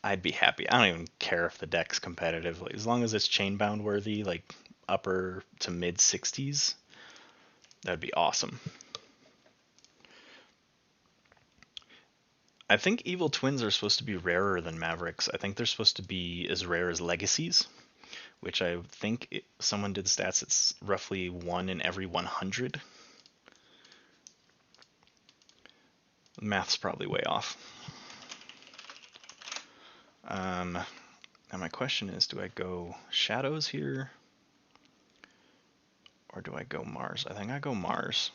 I'd be happy. I don't even care if the deck's competitive. As long as it's chainbound worthy, like upper to mid 60s, that'd be awesome. I think Evil Twins are supposed to be rarer than Mavericks. I think they're supposed to be as rare as Legacies, which I think someone did stats. It's roughly 1 in every 100. Math's probably way off. Now my question is, do I go Shadows here? Or do I go Mars? I think I go Mars.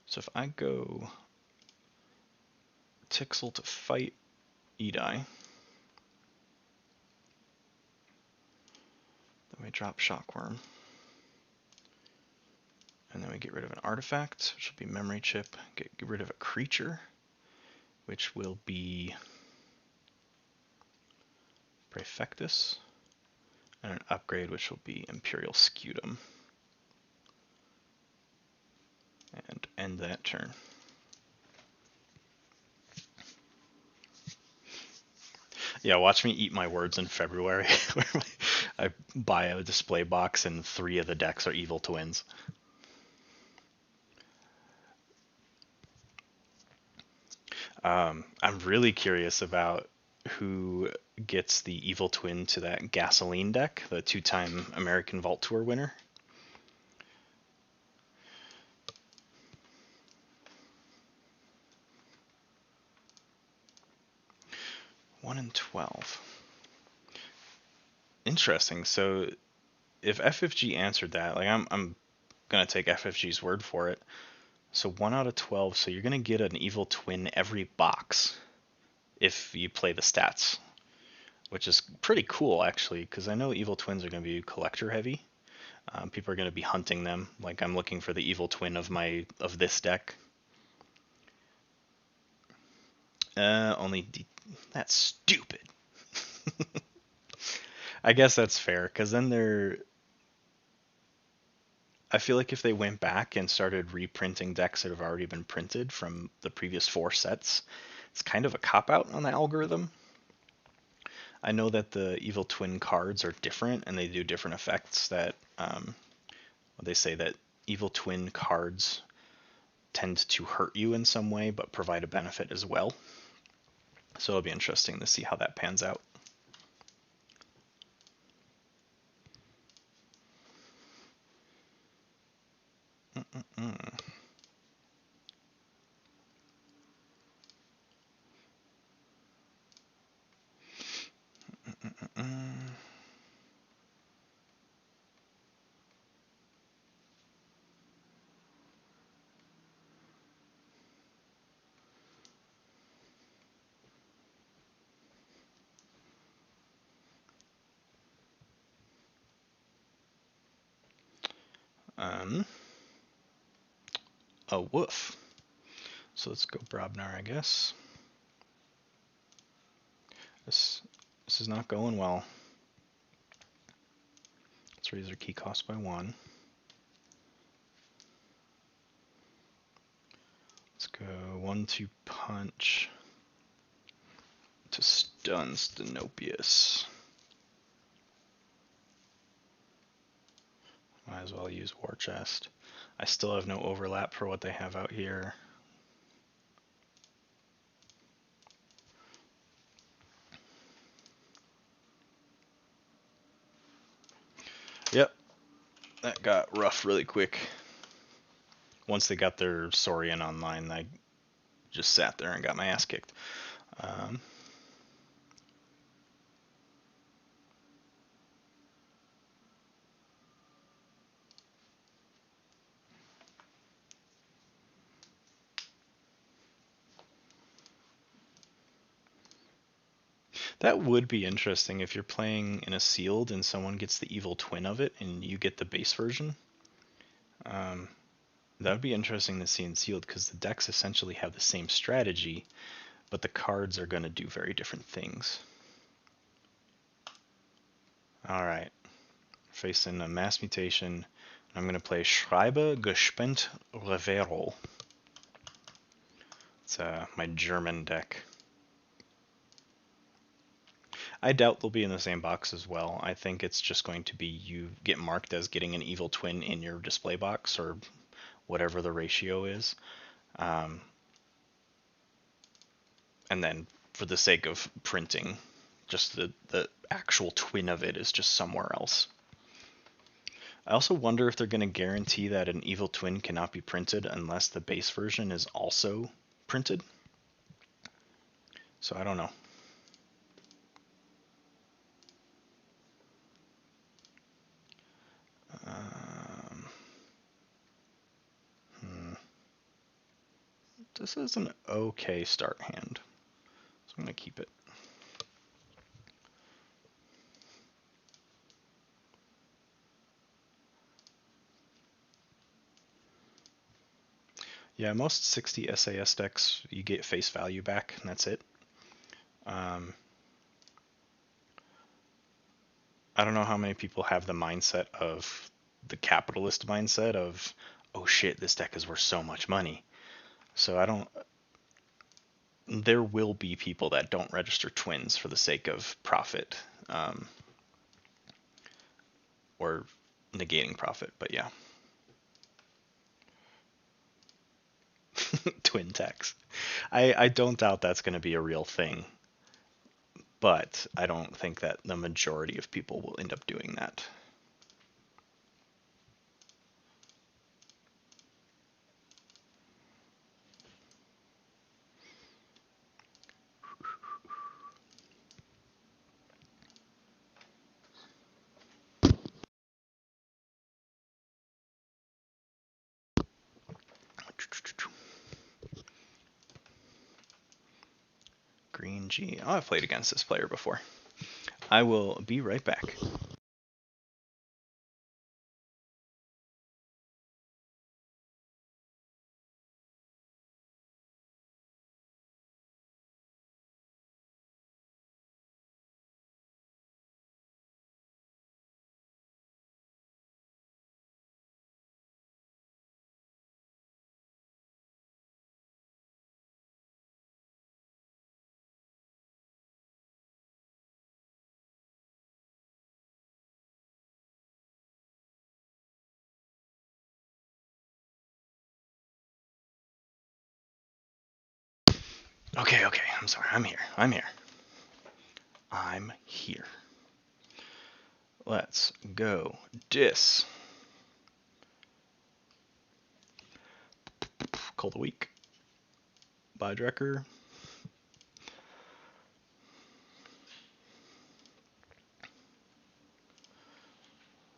So if I go Tixel to fight Edai, then we drop Shockworm. And then we get rid of an artifact, which will be Memory Chip. Get rid of a creature, which will be Prefectus. And an upgrade, which will be Imperial Scutum. And end that turn. Yeah, watch me eat my words in February. I buy a display box and 3 of the decks are Evil Twins. I'm really curious about who gets the Evil Twin to that Gasoline deck, the 2-time American Vault Tour winner. One in 12. Interesting. So if FFG answered that, like I'm gonna take FFG's word for it. So 1 out of 12. So you're gonna get an Evil Twin every box if you play the stats, which is pretty cool actually, because I know Evil Twins are gonna be collector heavy. People are gonna be hunting them. Like I'm looking for the Evil Twin of this deck. That's stupid. I guess that's fair, because then I feel like if they went back and started reprinting decks that have already been printed from the previous 4 sets, it's kind of a cop-out on the algorithm. I know that the Evil Twin cards are different, and they do different effects that, they say that Evil Twin cards tend to hurt you in some way, but provide a benefit as well. So it'll be interesting to see how that pans out. A woof. So let's go Brobnar, I guess. This is not going well. Let's raise our key cost by 1. Let's go 1-2 punch to stun Stenopius. Might as well use War Chest. I still have no overlap for what they have out here. Yep, that got rough really quick. Once they got their Saurian online, I just sat there and got my ass kicked. That would be interesting if you're playing in a sealed and someone gets the evil twin of it and you get the base version. That would be interesting to see in sealed, because the decks essentially have the same strategy, but the cards are going to do very different things. Alright, facing a mass mutation. I'm going to play Schreibe Gespenst Revero. It's my German deck. I doubt they'll be in the same box as well. I think it's just going to be you get marked as getting an evil twin in your display box, or whatever the ratio is. And then for the sake of printing, just the actual twin of it is just somewhere else. I also wonder if they're going to guarantee that an evil twin cannot be printed unless the base version is also printed. So I don't know. This is an okay start hand, so I'm going to keep it. Yeah, most 60 SAS decks, you get face value back, and that's it. I don't know how many people have the mindset of the capitalist mindset of, oh shit, this deck is worth so much money. So I don't. There will be people that don't register twins for the sake of profit, or negating profit, but yeah. Twin tax. I don't doubt that's going to be a real thing, but I don't think that the majority of people will end up doing that. Green G. Oh, I've played against this player before. I will be right back. Okay, okay. I'm sorry. I'm here. I'm here. I'm here. Let's go. Dis. Call the week. By Drecker.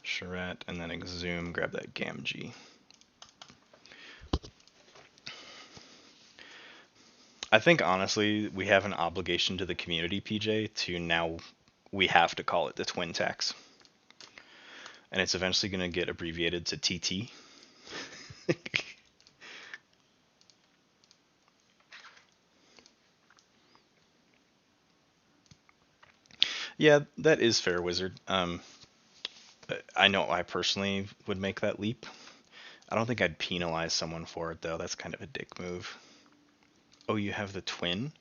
Charette, and then Exhume. Grab that Gamgee. I think honestly, we have an obligation to the community, PJ, to now we have to call it the twin tax. And it's eventually going to get abbreviated to TT. Yeah, that is fair, Wizard. I know I personally would make that leap. I don't think I'd penalize someone for it, though. That's kind of a dick move. Oh, you have the twin?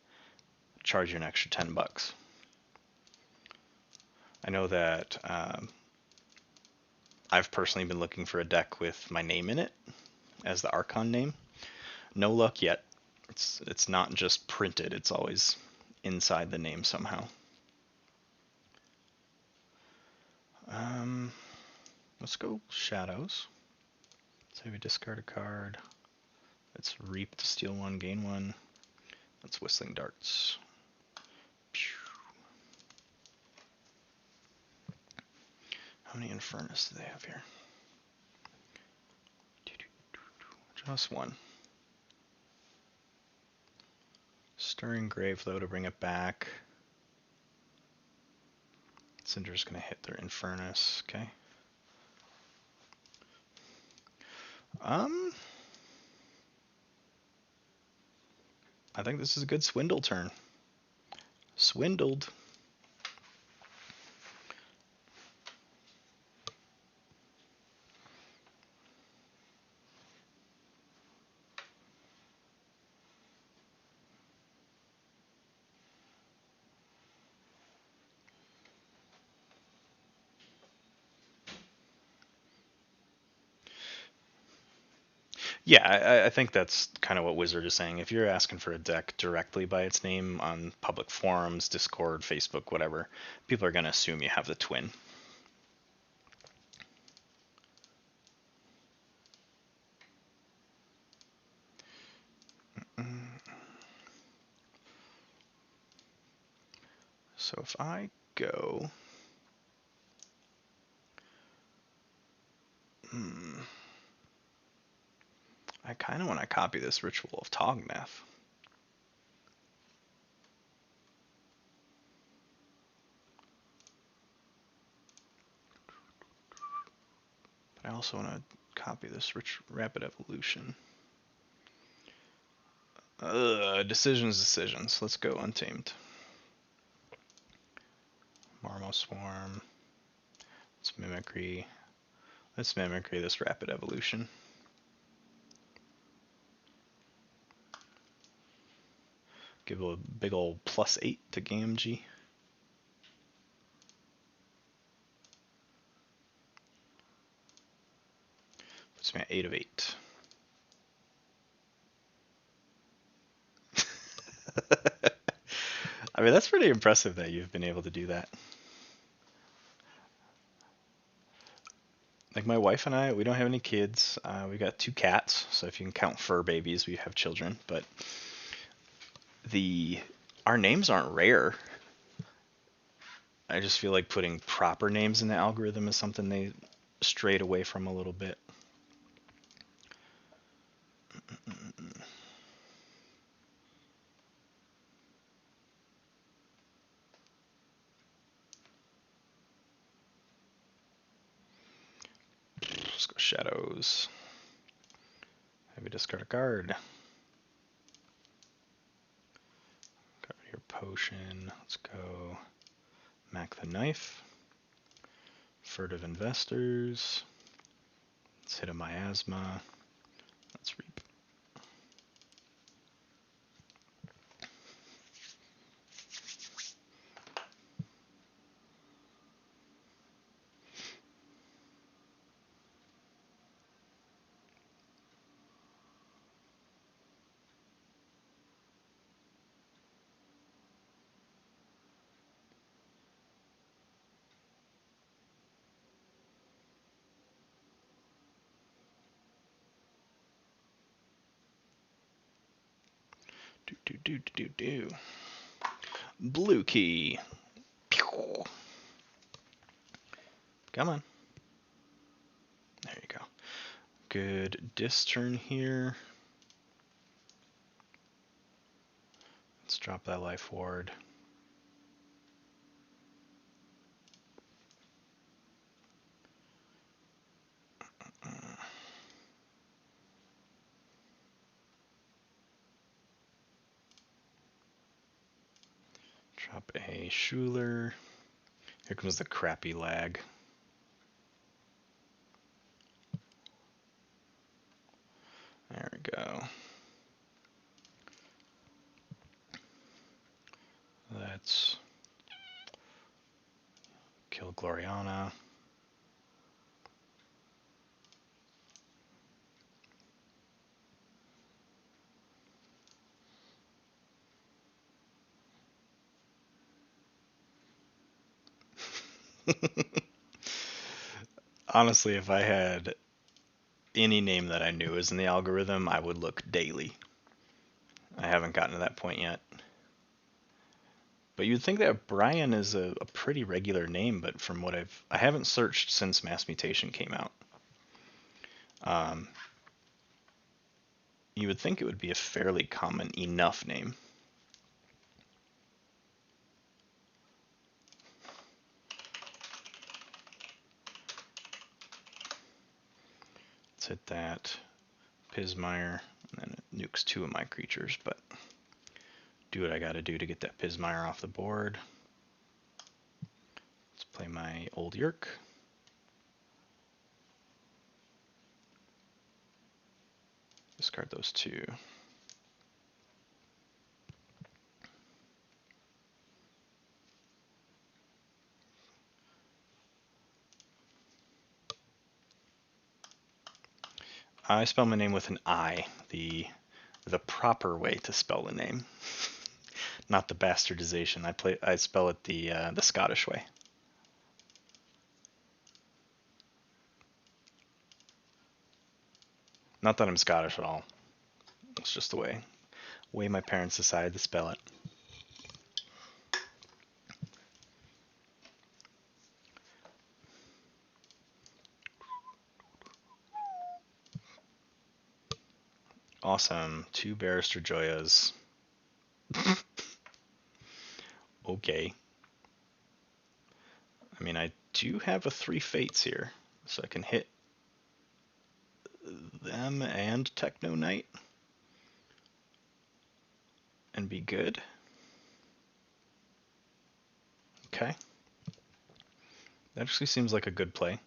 Charge you an extra $10. I know that I've personally been looking for a deck with my name in it as the Archon name. No luck yet. It's not just printed, it's always inside the name somehow. Let's go Shadows. So we discard a card. Let's Reap to steal one, gain one. Let's Whistling Darts. How many Infernus do they have here? Just one. Stirring Grave, though, to bring it back. Cinder's going to hit their Infernus. Okay. I think this is a good swindle turn. Swindled. Yeah, I think that's kind of what Wizard is saying. If you're asking for a deck directly by its name on public forums, Discord, Facebook, whatever, people are going to assume you have the twin. So if I go... I kind of want to copy this Ritual of Tognath. But I also want to copy this Rapid Evolution. Decisions. Let's go Untamed. Marmo Swarm. Let's Mimicry. Let's Mimicry this Rapid Evolution. Give a big old +8 to Gamgee. Puts me at 8 of 8. I mean, that's pretty impressive that you've been able to do that. Like my wife and I, we don't have any kids. We got 2 cats, so if you can count fur babies, we have children. But our names aren't rare. I just feel like putting proper names in the algorithm is something they strayed away from a little bit. Let's go Shadows. Maybe discard a card. Got your Potion. Let's go Mac the Knife. Furtive Investors. Let's hit a Miasma. Let's Reap. Do. Blue key. Pew. Come on. There you go. Good dis turn here. Let's drop that life ward. Drop a Schuler. Here comes the crappy lag. There we go. Let's kill Gloriana. Honestly, if I had any name that I knew was in the algorithm, I would look daily. I haven't gotten to that point yet. But you'd think that Brian is a pretty regular name, but from what I haven't searched since Mass Mutation came out. You would think it would be a fairly common enough name. Let's hit that Pismire, and then it nukes two of my creatures, but do what I gotta do to get that Pismire off the board. Let's play my old Yerk. Discard those two. I spell my name with an I, the proper way to spell a name, not the bastardization. I spell it the Scottish way. Not that I'm Scottish at all. It's just the way my parents decided to spell it. Awesome. 2 Barrister Joyas. Okay. I mean, I do have a 3 Fates here, so I can hit them and Techno Knight and be good. Okay. That actually seems like a good play.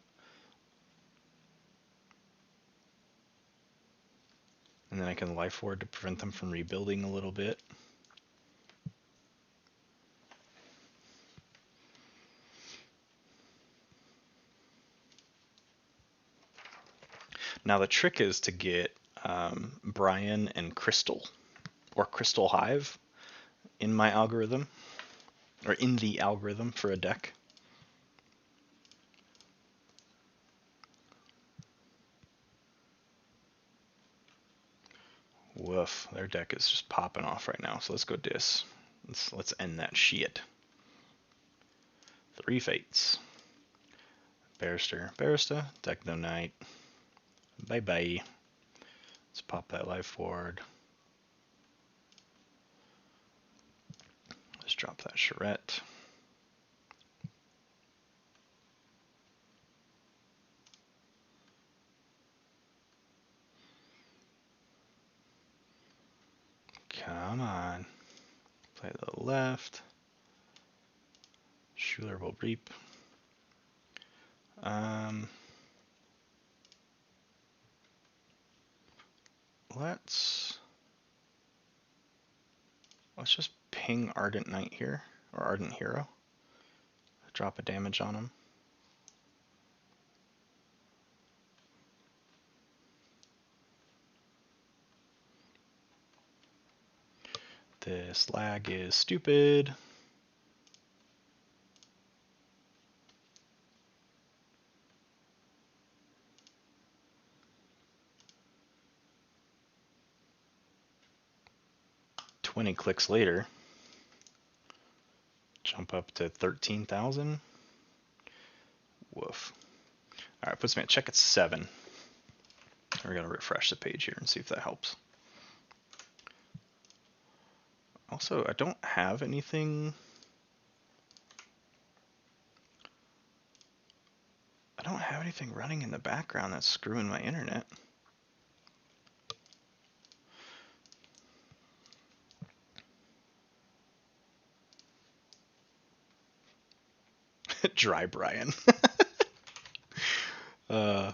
And then I can life ward to prevent them from rebuilding a little bit. Now the trick is to get Brian and Crystal, or Crystal Hive, in my algorithm, or in the algorithm for a deck. Woof, their deck is just popping off right now, so let's go dis. Let's end that shit. 3 Fates. Barrister, Techno Knight. Bye bye. Let's pop that life forward. Let's drop that charrette. Come on. Play the left. Schuler will reap. Let's just ping Ardent Knight here, or Ardent Hero. Drop a damage on him. This lag is stupid. 20 clicks later, jump up to 13,000. Woof. All right, puts me at check at 7. We're going to refresh the page here and see if that helps. Also, I don't have anything. I don't have anything running in the background that's screwing my internet. Dry Brian. I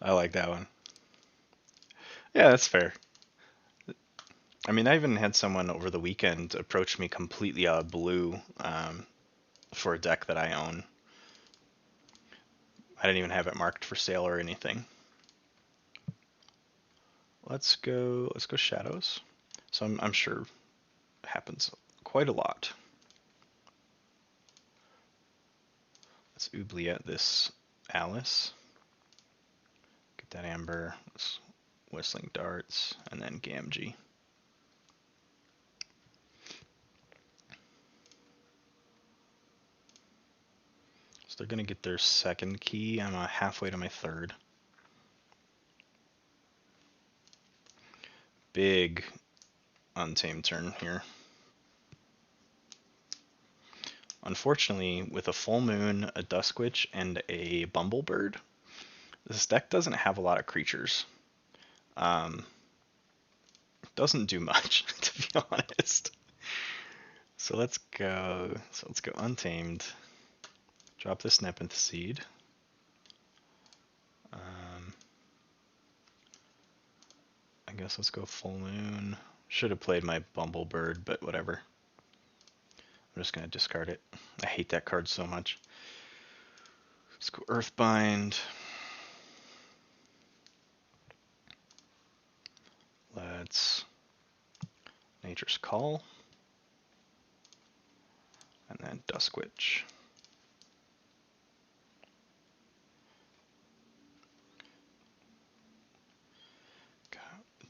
like that one. Yeah, that's fair. I mean, I even had someone over the weekend approach me completely out of blue for a deck that I own. I didn't even have it marked for sale or anything. Let's go shadows. So I'm sure it happens quite a lot. Let's oubliette this Alice. Get that Amber. Let's Whistling Darts, and then Gamgee. So they're going to get their second key. I'm halfway to my third. Big Untamed turn here. Unfortunately, with a Full Moon, a Dusk Witch, and a Bumblebird, this deck doesn't have a lot of creatures. Doesn't do much, to be honest. So let's go Untamed. Drop this Nepenthe Seed. I guess let's go Full Moon. Should have played my Bumblebird, but whatever. I'm just going to discard it. I hate that card so much. Let's go Earthbind. Let's Nature's Call. And then Dusk Witch.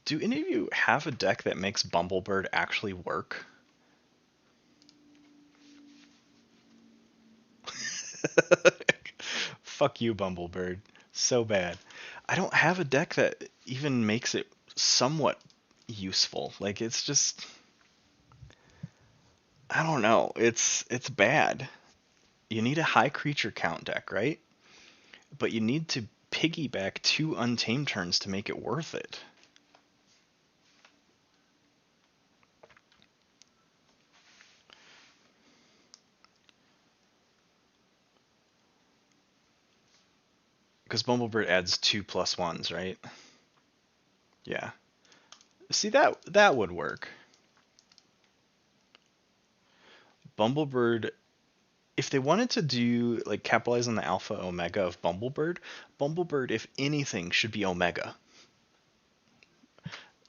Do any of you have a deck that makes Bumblebird actually work? Fuck you, Bumblebird. So bad. I don't have a deck that even makes it somewhat useful. Like, it's just... I don't know. It's bad. You need a high creature count deck, right? But you need to piggyback 2 Untamed turns to make it worth it. Because Bumblebird adds 2+1s, right? Yeah. See, that would work. Bumblebird, if they wanted to do, like, capitalize on the alpha omega of Bumblebird, if anything, should be omega.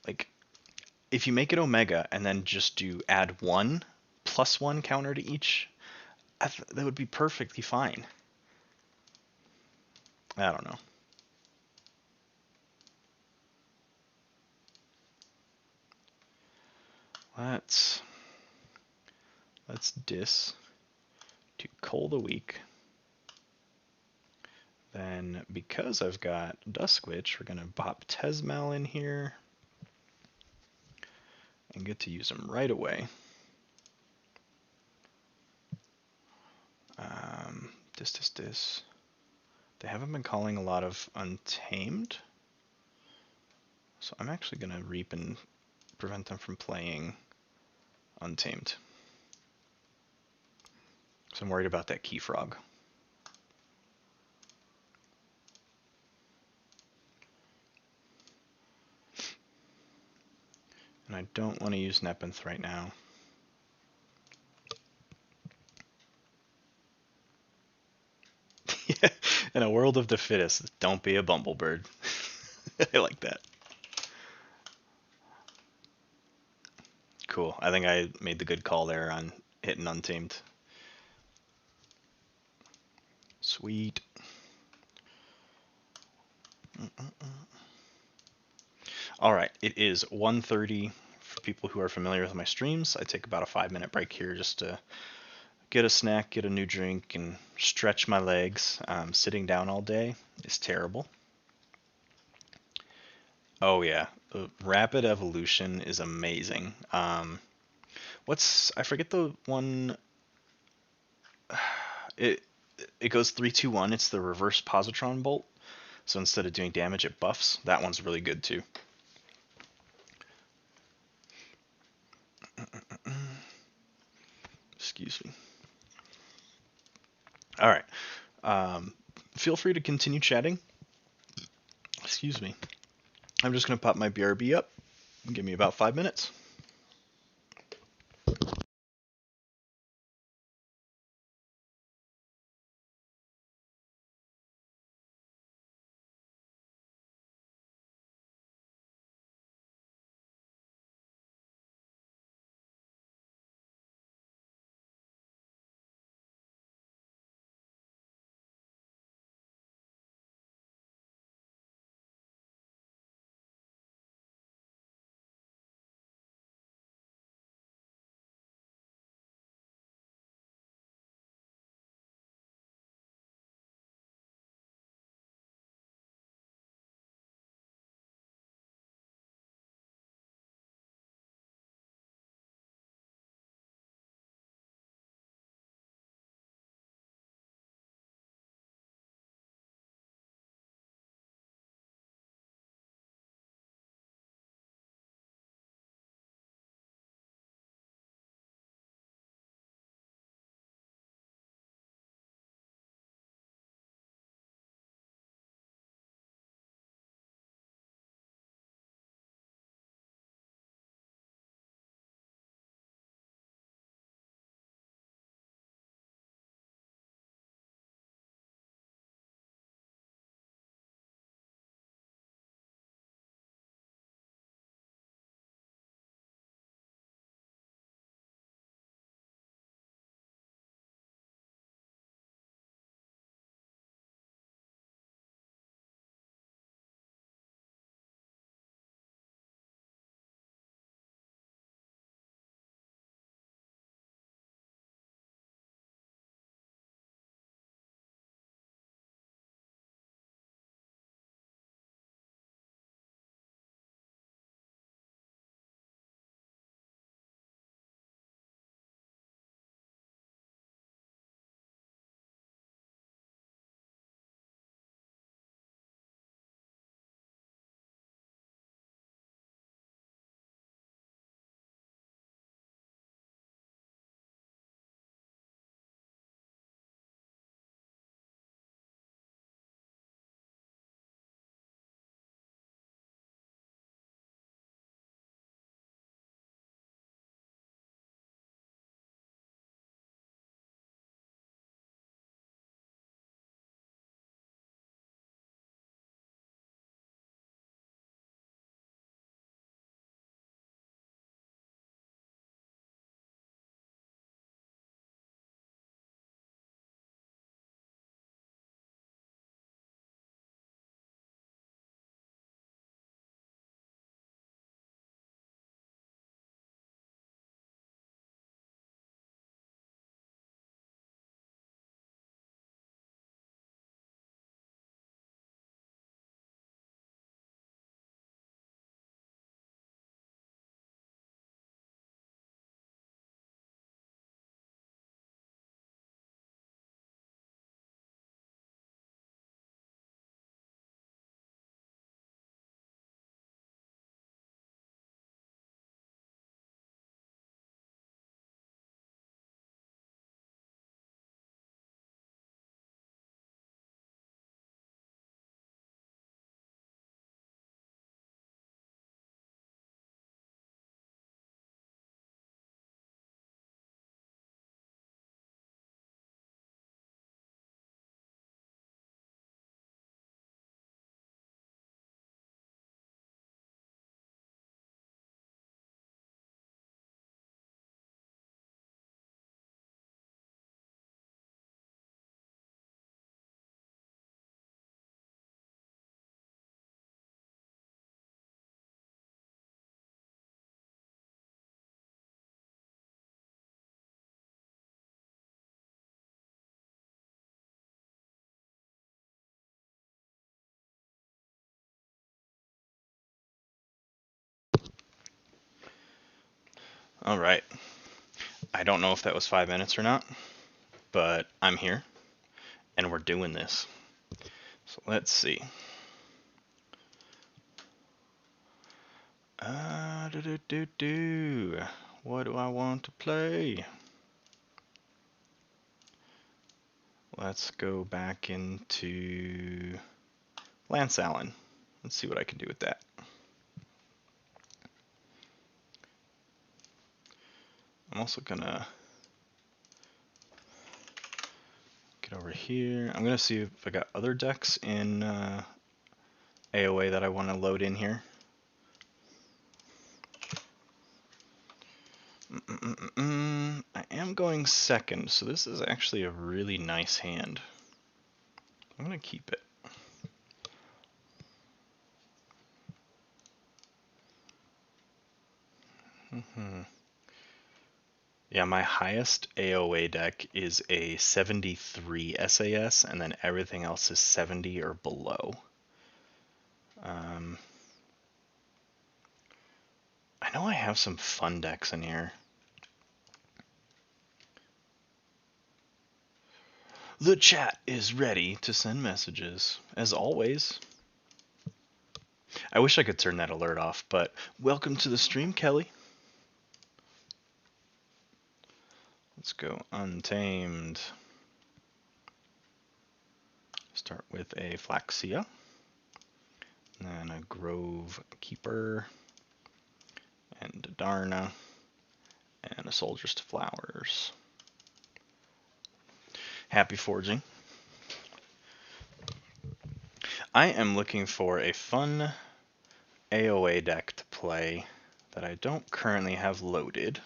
Like, if you make it omega and then just do add 1+1 counter to each, that would be perfectly fine. I don't know. Let's dis to Cull the Weak. Then, because I've got Dusk Witch, we're going to pop Tezmal in here and get to use him right away. Dis. They haven't been calling a lot of Untamed, so I'm actually going to Reap and prevent them from playing Untamed. So I'm worried about that Key Frog. And I don't want to use Nepenthe right now. In a world of the fittest, don't be a Bumblebird. I like that. Cool. I think I made the good call there on hitting Untamed. Sweet. All right, it is 1:30 people who are familiar with my streams, I take about a 5-minute break here just to get a snack, get a new drink, and stretch my legs. Sitting down all day is terrible. Oh yeah, rapid evolution is amazing. I forget the one. It it goes 3-2-1. It's the reverse positron bolt. So instead of doing damage, it buffs. That one's really good too. Excuse me. All right. Feel free to continue chatting. Excuse me. I'm just going to pop my BRB up. Give me about 5 minutes. All right. I don't know if that was 5 minutes or not, but I'm here and we're doing this. So let's see. What do I want to play? Let's go back into Lance Allen. Let's see what I can do with that. I'm also gonna get over here. I'm gonna see if I got other decks in AOA that I want to load in here. I am going second, so this is actually a really nice hand. I'm gonna keep it. Yeah, my highest AOA deck is a 73 SAS, and then everything else is 70 or below. I know I have some fun decks in here. The chat is ready to send messages, as always. I wish I could turn that alert off, but welcome to the stream, Kelly. Let's go Untamed. Start with a Flaxia, and a Grove Keeper, and a Darna, and a Soldiers to Flowers. Happy forging. I am looking for a fun AOA deck to play that I don't currently have loaded.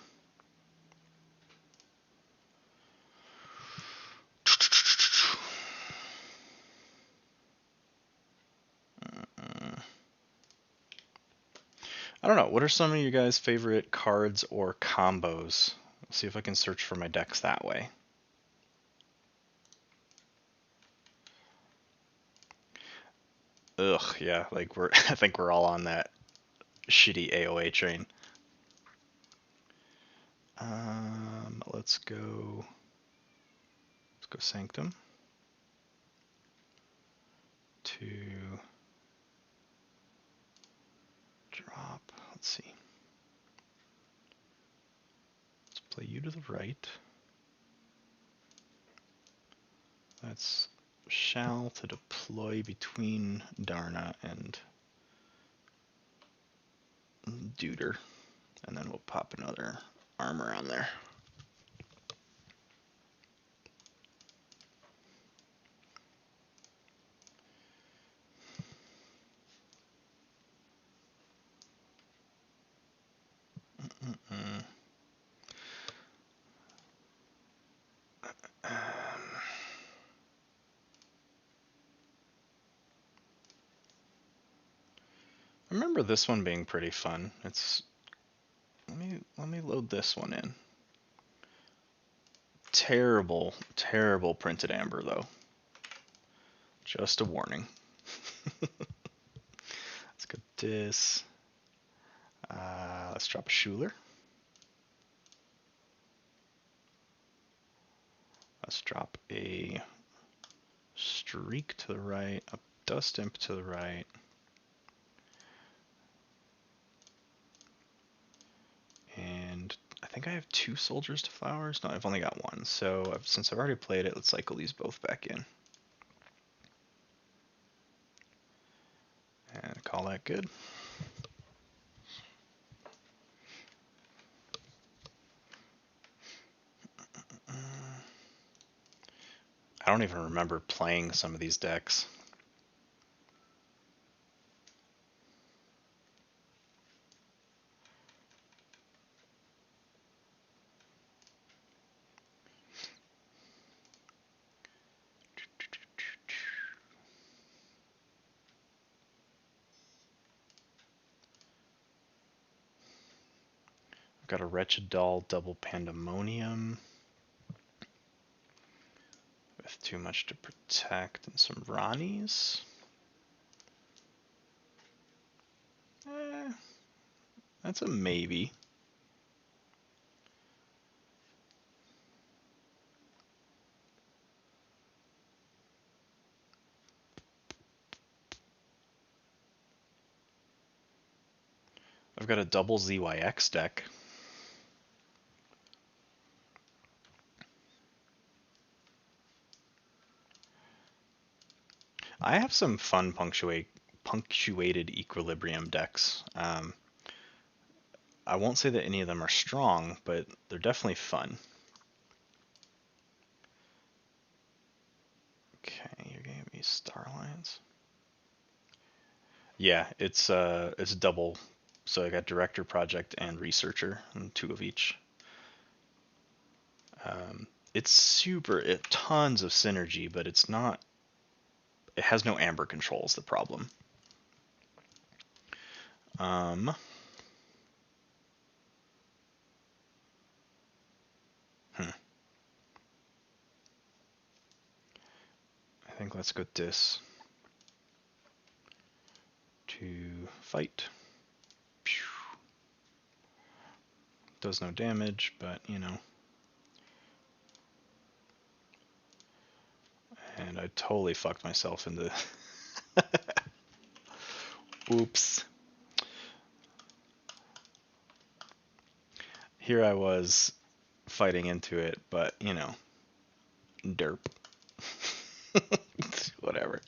I don't know. What are some of you guys' favorite cards or combos? Let's see if I can search for my decks that way. Ugh, yeah, like I think we're all on that shitty AOA train. Let's go Sanctum. To drop. Let's see. Let's play you to the right. That's shall to deploy between Darna and Duder. And then we'll pop another armor on there. I remember this one being pretty fun. It's let me load this one in. Terrible, terrible printed amber though. Just a warning. Let's get this. Let's drop a Schuler. Let's drop a Streak to the right, a Dust Imp to the right. And I think I have 2 Soldiers to Flowers. No, I've only got 1. So since I've already played it, let's cycle these both back in. And call that good. I don't even remember playing some of these decks. I've got a Wretched Doll double Pandemonium with too much to protect and some Ronnies. That's a maybe. I've got a double ZYX deck. I have some fun punctuated equilibrium decks. I won't say that any of them are strong, but they're definitely fun. Okay, you're gonna give me Star Alliance. Yeah, it's double. So I got director, project, and researcher, and 2 of each. It's tons of synergy, but it's not. It has no amber controls. The problem. Um, hmm. I think let's go this to fight. Does no damage, but you know. And I totally fucked myself in the. Oops. Here I was fighting into it, but you know, derp. Whatever.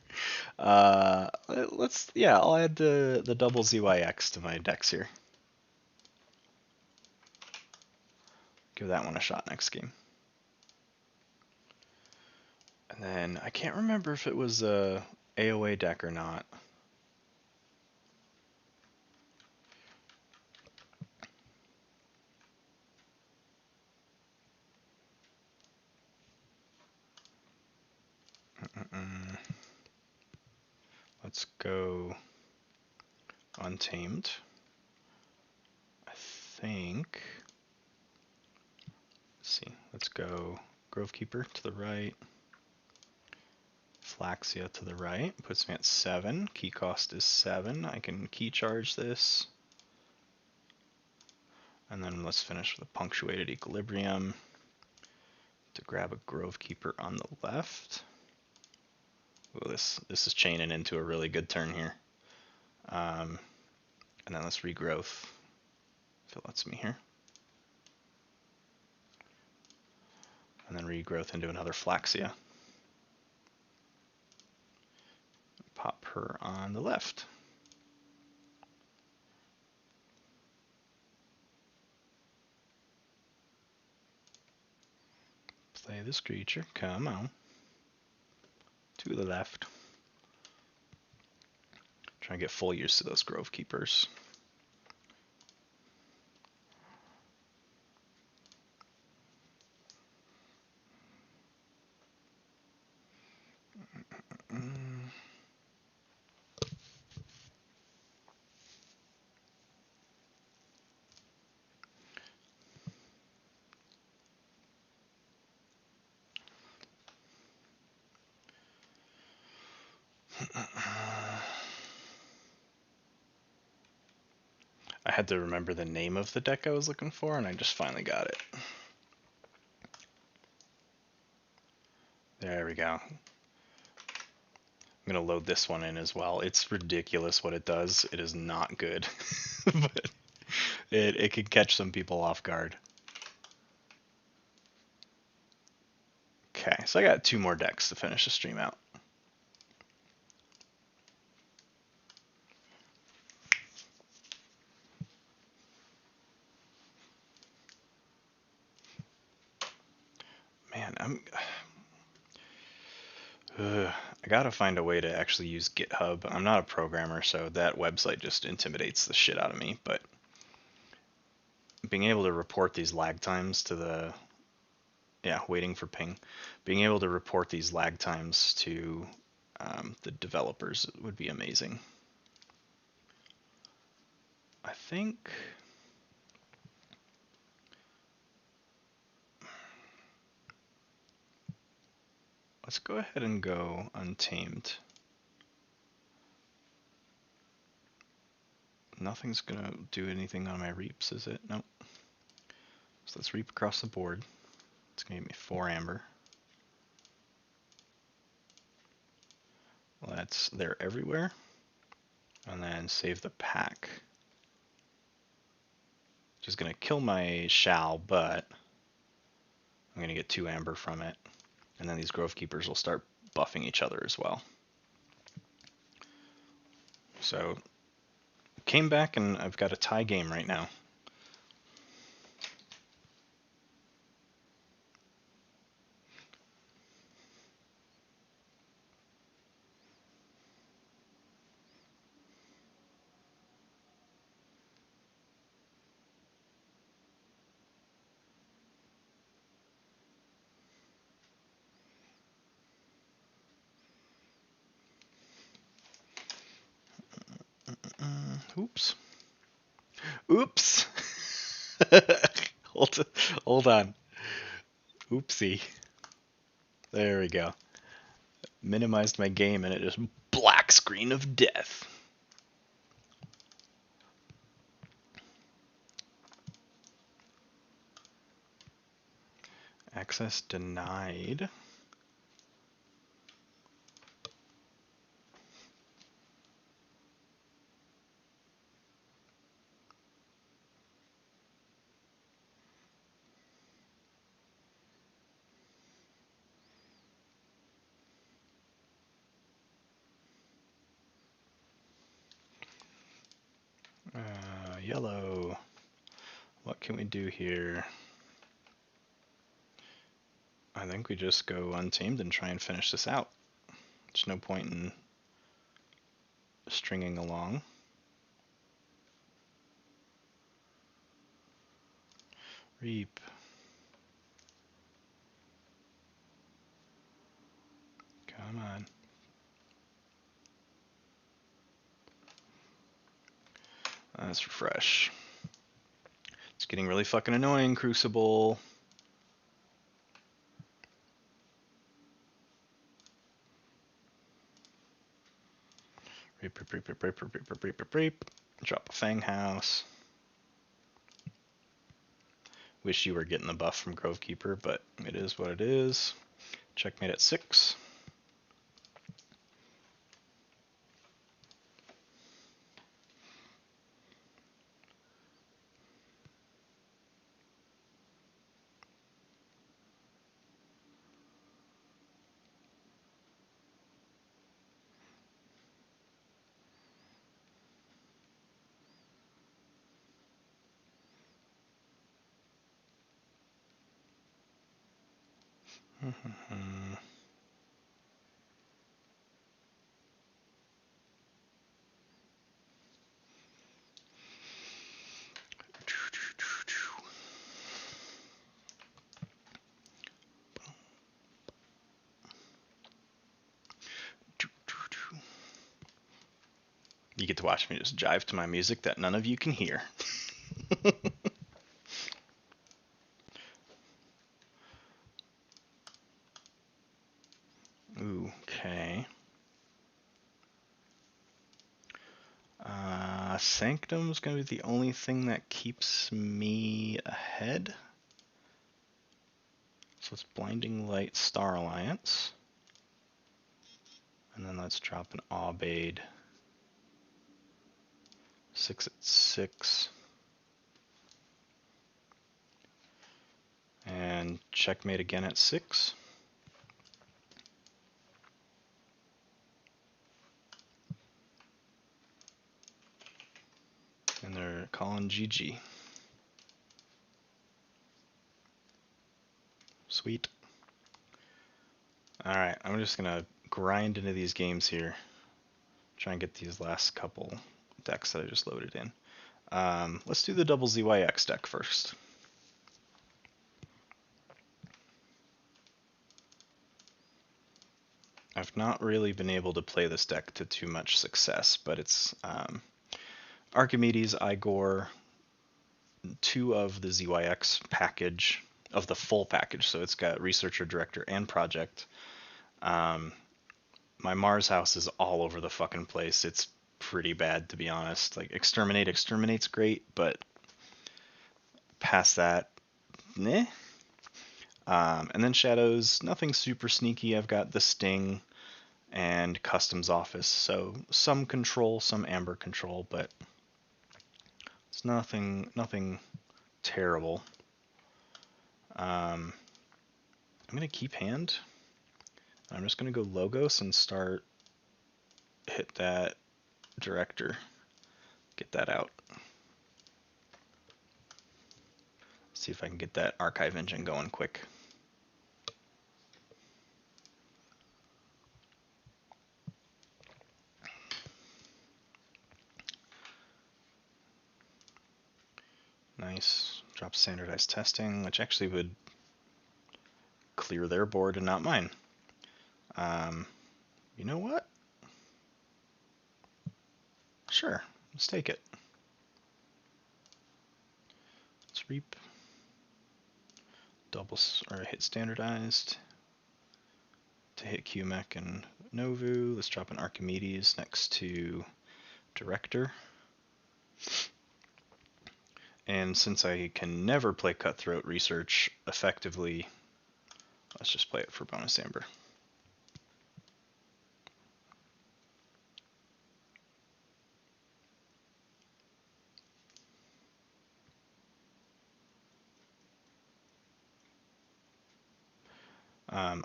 I'll add the double ZYX to my decks here. Give that one a shot next game. And then I can't remember if it was a AOA deck or not. Let's go Untamed. I think. Let's see. Let's go Grovekeeper to the right. Flaxia to the right. Puts me at 7. Key cost is 7. I can key charge this. And then let's finish with a punctuated equilibrium to grab a Grovekeeper on the left. Ooh, this is chaining into a really good turn here. And then let's regrowth if it lets me here. And then regrowth into another Flaxia. Pop her on the left. Play this creature. Come on. To the left. Try and get full use of those Grovekeepers. I had to remember the name of the deck I was looking for, and I just finally got it. There we go. I'm going to load this one in as well. It's ridiculous what it does. It is not good, but it can catch some people off guard. Okay, so I got 2 more decks to finish the stream out. Man, I gotta find a way to actually use GitHub. I'm not a programmer, so that website just intimidates the shit out of me, but being able to report these lag times to the, waiting for ping, being able to report these lag times to the developers would be amazing. I think let's go ahead and go Untamed. Nothing's gonna do anything on my reaps, is it? Nope. So let's reap across the board. It's gonna give me 4 amber. They're everywhere. And then save the pack. which is going to kill my Shao, but I'm going to get 2 amber from it. And then these Grove Keepers will start buffing each other as well. So, came back and I've got a tie game right now. Oops. Oops. hold on. Oopsie. There we go. Minimized my game and it just black screen of death. Access denied. Yellow. What can we do here? I think we just go untamed and try and finish this out. There's no point in stringing along. Reap. Come on. Let's refresh. It's getting really fucking annoying, Crucible. Reap, reap, reap, reap, reap, reap, reap, reap, reap, reap. Drop a Fang House. Wish you were getting the buff from Grove Keeper, but it is what it is. Checkmate at 6. You get to watch me just jive to my music that none of you can hear. Okay. Sanctum's going to be the only thing that keeps me ahead. So it's Blinding Light, Star Alliance. And then let's drop an Aubade. 6 at 6. And checkmate again at 6. And they're calling GG. Sweet. Alright, I'm just going to grind into these games here. Try and get these last couple decks that I just loaded in. Let's do the double ZYX deck first. I've not really been able to play this deck to too much success, but it's Archimedes, Igor, 2 of the ZYX package, of the full package, so it's got Researcher, Director, and Project. My Mars house is all over the fucking place. It's pretty bad, to be honest. Like, Exterminate's great, but past that, meh. And then Shadows, nothing super sneaky. I've got the Sting and Customs Office, so some control, some amber control, but it's nothing terrible. I'm going to keep hand. I'm just going to go Logos and hit that director. Get that out. See if I can get that archive engine going quick. Nice. Drop standardized testing, which actually would clear their board and not mine. You know what? Sure, let's take it. Let's reap. Hit standardized to hit QMech and Novu. Let's drop an Archimedes next to Director. And since I can never play Cutthroat Research effectively, let's just play it for bonus amber.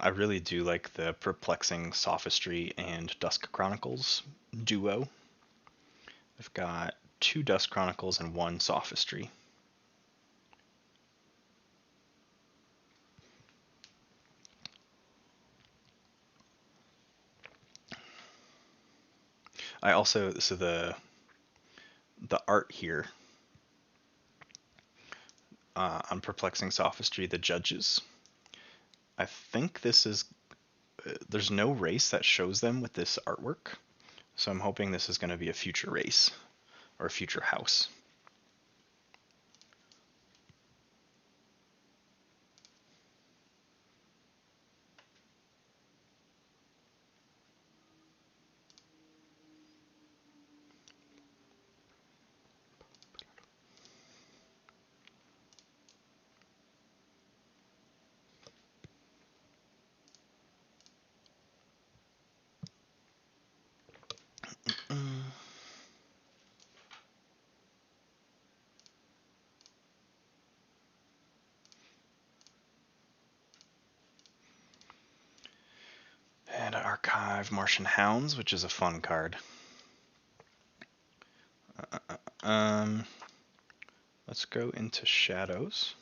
I really do like the Perplexing Sophistry and Dusk Chronicles duo. I've got 2 Dusk Chronicles and 1 Sophistry. I also, so the art here on Perplexing Sophistry, the judges, I think this is, there's no race that shows them with this artwork, so I'm hoping this is going to be a future race or a future house. And I archive Martian Hounds, which is a fun card. Let's go into Shadows.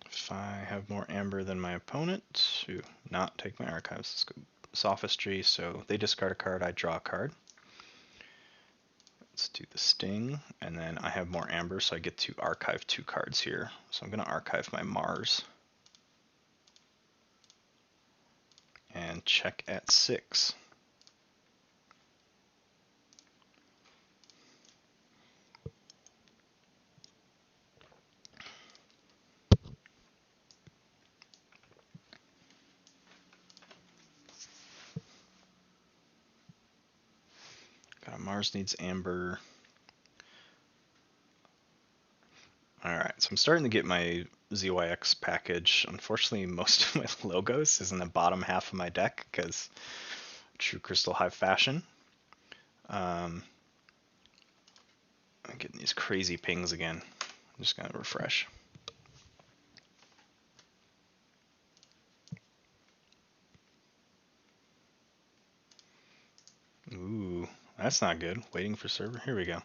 If I have more amber than my opponent, to not take my archives, let's go Sophistry. So they discard a card, I draw a card. Let's do the Sting, and then I have more amber, so I get to archive 2 cards here. So I'm going to archive my Mars. And check at 6. Mars needs amber. Alright, so I'm starting to get my ZYX package. Unfortunately, most of my logos is in the bottom half of my deck because True Crystal Hive Fashion. I'm getting these crazy pings again. I'm just going to refresh. Ooh, that's not good. Waiting for server. Here we go.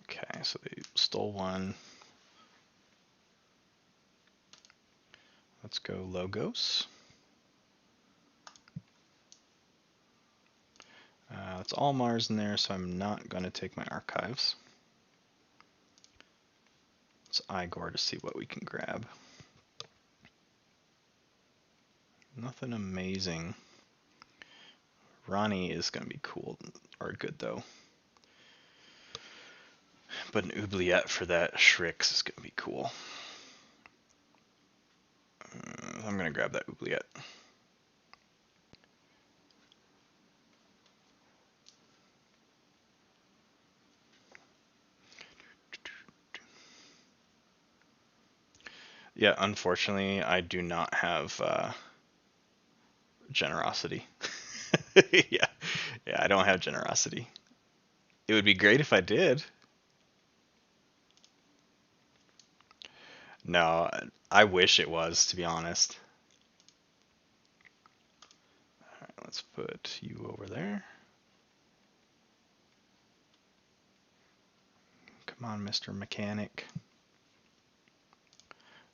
Okay, so they stole 1. Let's go Logos. It's all Mars in there, so I'm not going to take my archives. It's Igor to see what we can grab. Nothing amazing. Ronnie is going to be cool, or good though. But an oubliette for that Shrix is going to be cool. I'm going to grab that oubliette. Yeah, unfortunately, I do not have generosity. Yeah, Yeah, I don't have generosity. It would be great if I did. No, I wish it was, to be honest. All right, let's put you over there. Come on, Mr. Mechanic.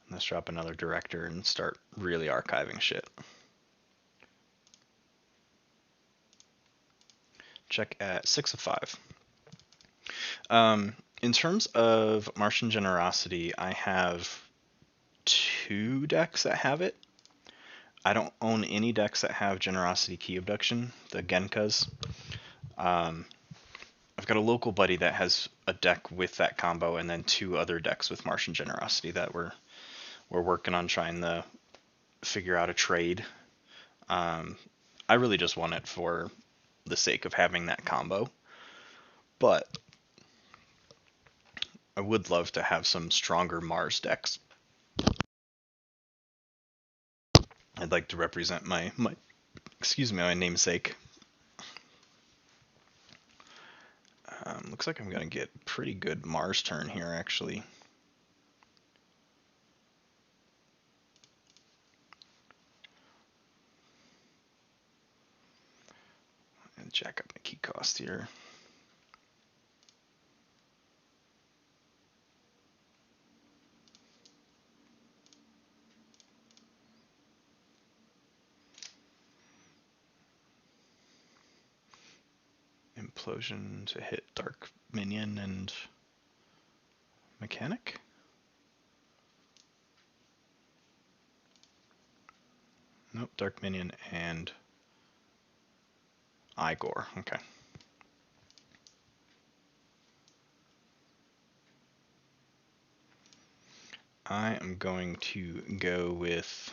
Let's drop another director and start really archiving shit. Check at 6 of 5. In terms of Martian Generosity, I have 2 decks that have it. I don't own any decks that have Generosity Key Abduction, the Genkas. I've got a local buddy that has a deck with that combo, and then 2 other decks with Martian Generosity that we're working on trying to figure out a trade. I really just want it for the sake of having that combo, but I would love to have some stronger Mars decks. I'd like to represent my namesake. Looks like I'm gonna get pretty good Mars turn here, actually. And jack up my key cost here. Implosion to hit Dark Minion and Mechanic. Nope, Dark Minion and Igor. Okay. I am going to go with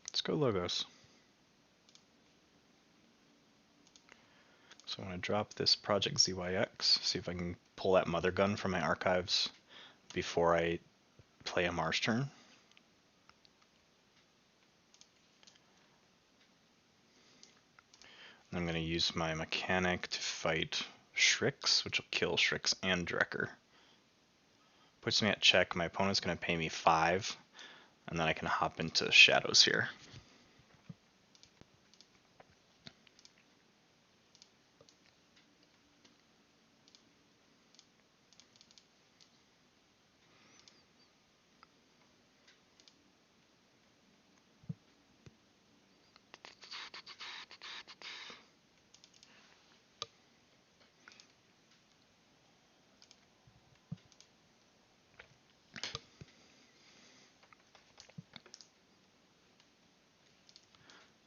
let's go Logos. So I'm going to drop this Project ZYX, see if I can pull that Mother Gun from my archives before I play a Mars turn. I'm going to use my Mechanic to fight Shrix, which will kill Shrix and Drekker. Puts me at check. My opponent's going to pay me 5, and then I can hop into Shadows here.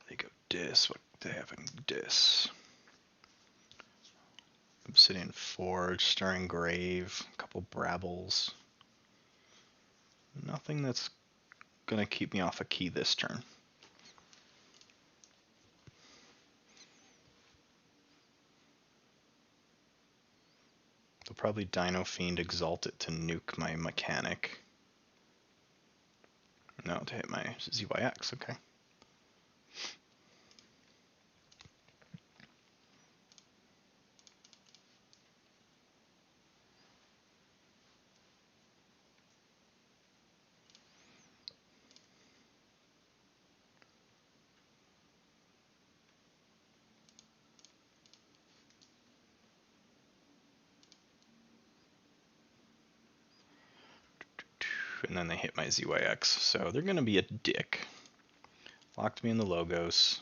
They go Dis. What do they have in Dis? Obsidian Forge, Stirring Grave, a couple Brabbles. Nothing that's going to keep me off a key this turn. They'll probably Dino Fiend Exalt it to nuke my Mechanic. No, to hit my ZYX, okay. And then they hit my ZYX, so they're going to be a dick. Locked me in the Logos.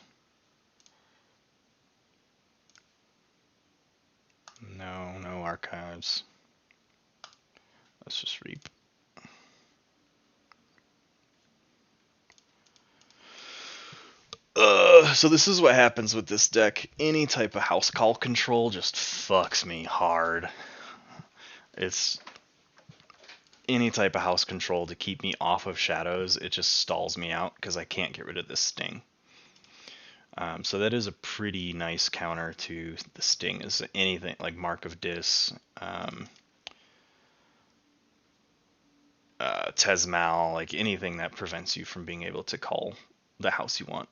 No archives. Let's just reap. So this is what happens with this deck. Any type of house call control just fucks me hard. It's any type of house control to keep me off of Shadows. It just stalls me out because I can't get rid of this Sting. So that is a pretty nice counter to the Sting. Is anything like Mark of Dis, Tesmal, like anything that prevents you from being able to call the house you want.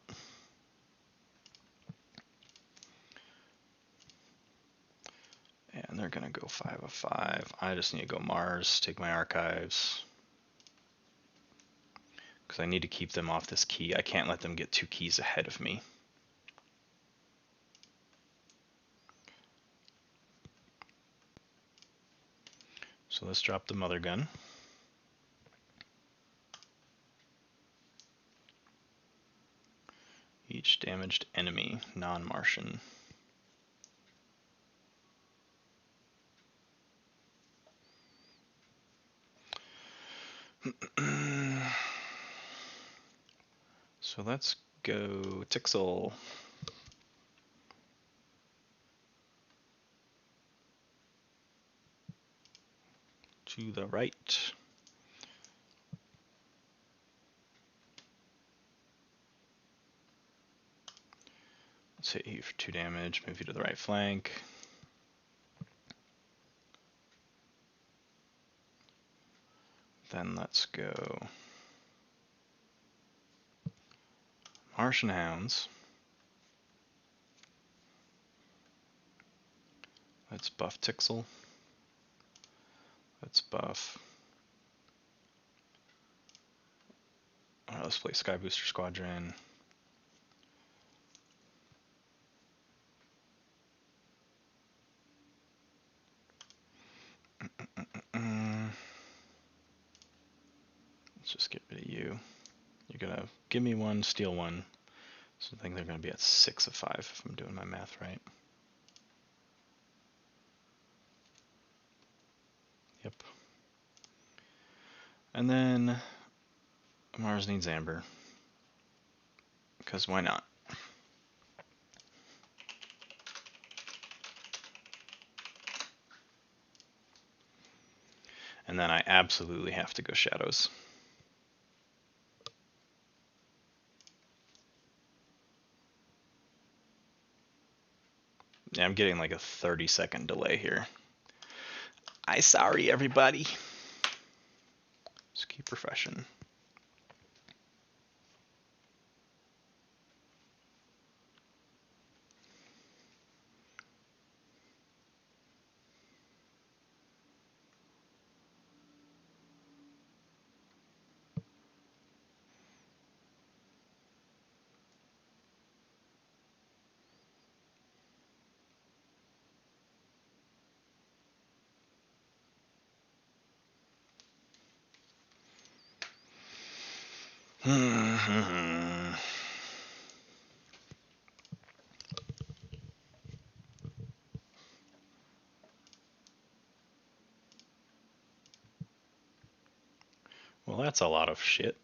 And they're going to go 5 of 5. I just need to go Mars, take my archives. Because I need to keep them off this key. I can't let them get 2 keys ahead of me. So let's drop the mother gun. Each damaged enemy, non-Martian. So let's go Tixel. To the right. Let's hit you for 2 damage, move you to the right flank. Then let's go Martian Hounds. Let's buff Tixel. Let's buff. Let's play Sky Booster Squadron. Let's just get rid of you. You're gonna give me 1, steal 1. So I think they're gonna be at 6 of 5 if I'm doing my math right. Yep. And then Mars needs Amber. Because why not? And then I absolutely have to go Shadows. Yeah, I'm getting like a 30-second delay here. I sorry, everybody. Just keep refreshing. Well, that's a lot of shit.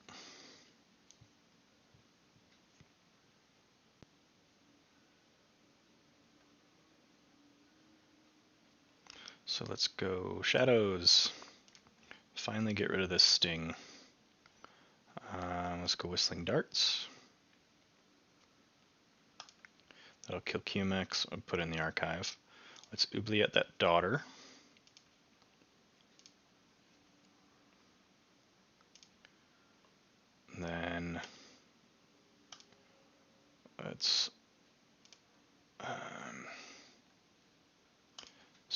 So let's go Shadows. Finally get rid of this sting. Let's go Whistling Darts. That'll kill QMX. I'll put in the archive. Let's oubliette that daughter. And then let's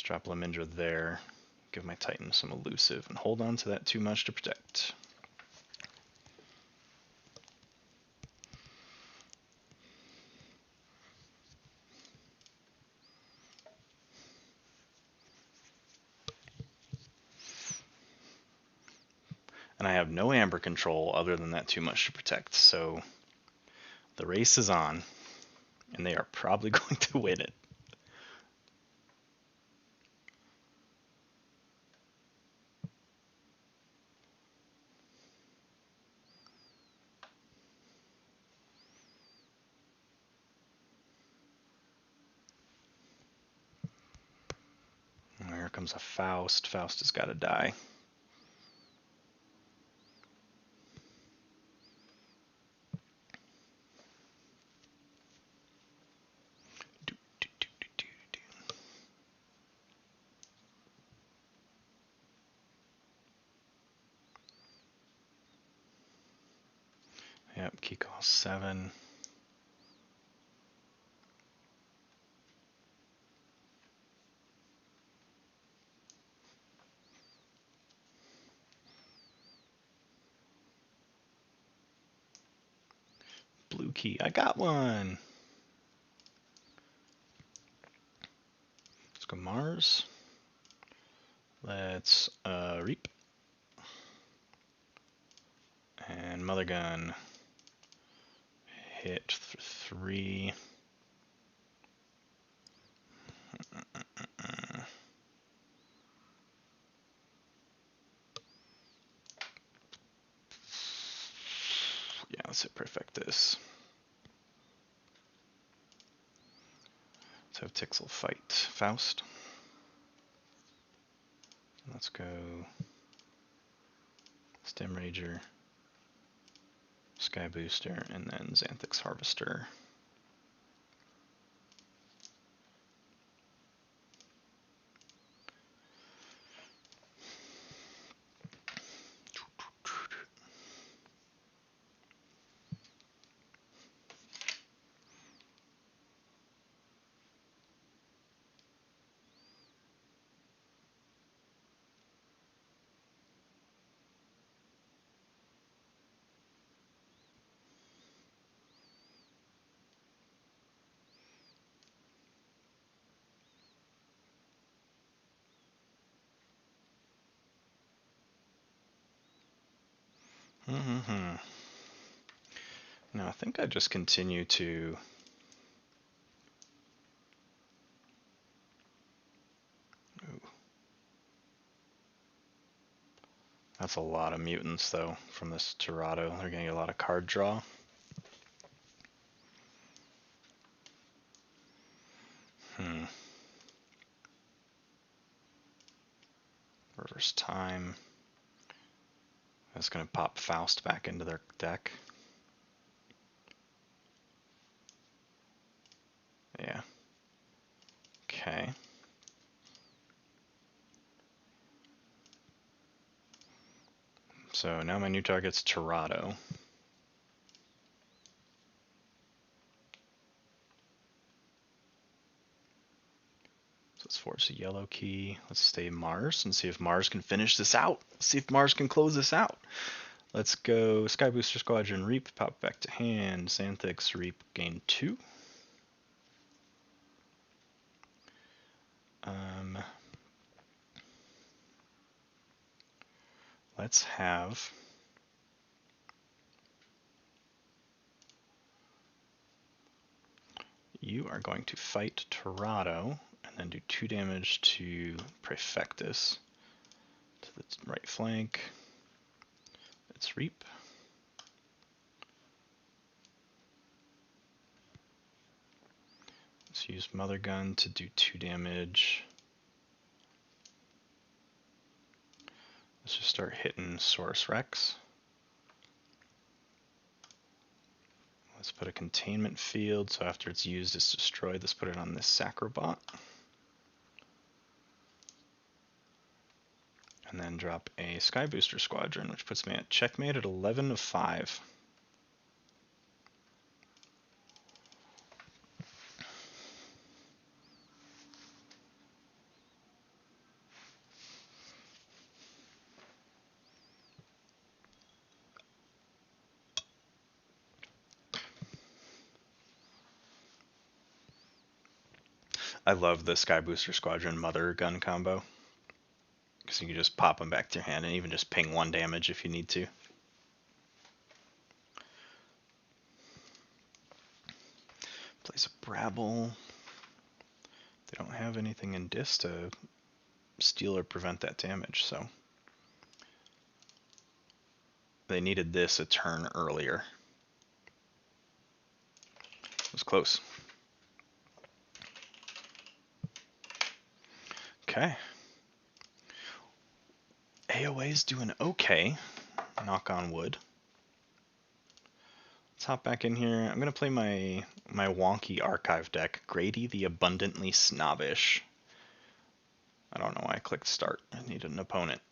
drop Lemindra there. Give my Titan some elusive and hold on to that too much to protect. And I have no Amber control other than that too much to protect, so the race is on, and they are probably going to win it. And here comes a Faust. Faust has got to die. Key cost 7. Blue key, I got one. Let's go Mars. Let's reap. And Mother Gun. Hit 3. Yeah, let's hit Perfectus. Let's have Tixel fight Faust. Let's go Stem Rager, Sky Booster, and then Xanthix Harvester. Now I think I just continue to That's a lot of mutants though from this Tirado. They're gonna get a lot of card draw. Reverse time. That's gonna pop Faust back into their deck. Yeah. Okay. So now my new target's Tirado. So let's force a yellow key. Let's stay Mars and see if Mars can finish this out. See if Mars can close this out. Let's go Sky Booster Squadron, Reap, pop back to hand. Xanthix, Reap, gain 2. Let's have you are going to fight Tirado and then do 2 damage to Prefectus to the right flank. Let's Reap. Let's use Mother Gun to do 2 damage. Let's just start hitting Saurus Rex. Let's put a containment field, so after it's used, it's destroyed. Let's put it on this Sacrobot. And then drop a Sky Booster Squadron, which puts me at checkmate at 11 of 5. I love the Sky Booster Squadron Mother Gun combo, because you can just pop them back to your hand and even just ping 1 damage if you need to. Plays a Brabble. They don't have anything in Dis to steal or prevent that damage, so they needed this a turn earlier. It was close. Okay. AOA's doing okay, knock on wood. Let's hop back in here. I'm going to play my wonky archive deck, Grady the Abundantly Snobbish. I don't know why I clicked start. I need an opponent.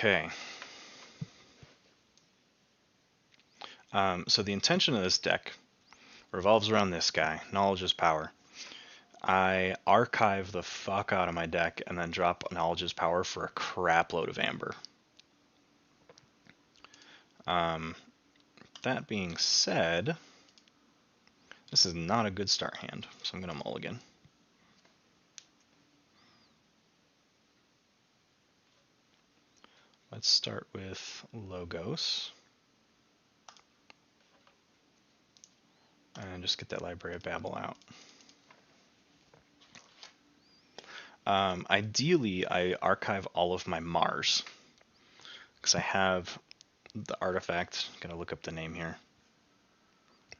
Okay. So the intention of this deck revolves around this guy. Knowledge is power. I archive the fuck out of my deck and then drop Knowledge is power for a crap load of amber. That being said, this is not a good start hand, so I'm going to mulligan. Let's start with Logos. And just get that Library of Babel out. Ideally, I archive all of my Mars, because I have the artifact, I'm going to look up the name here,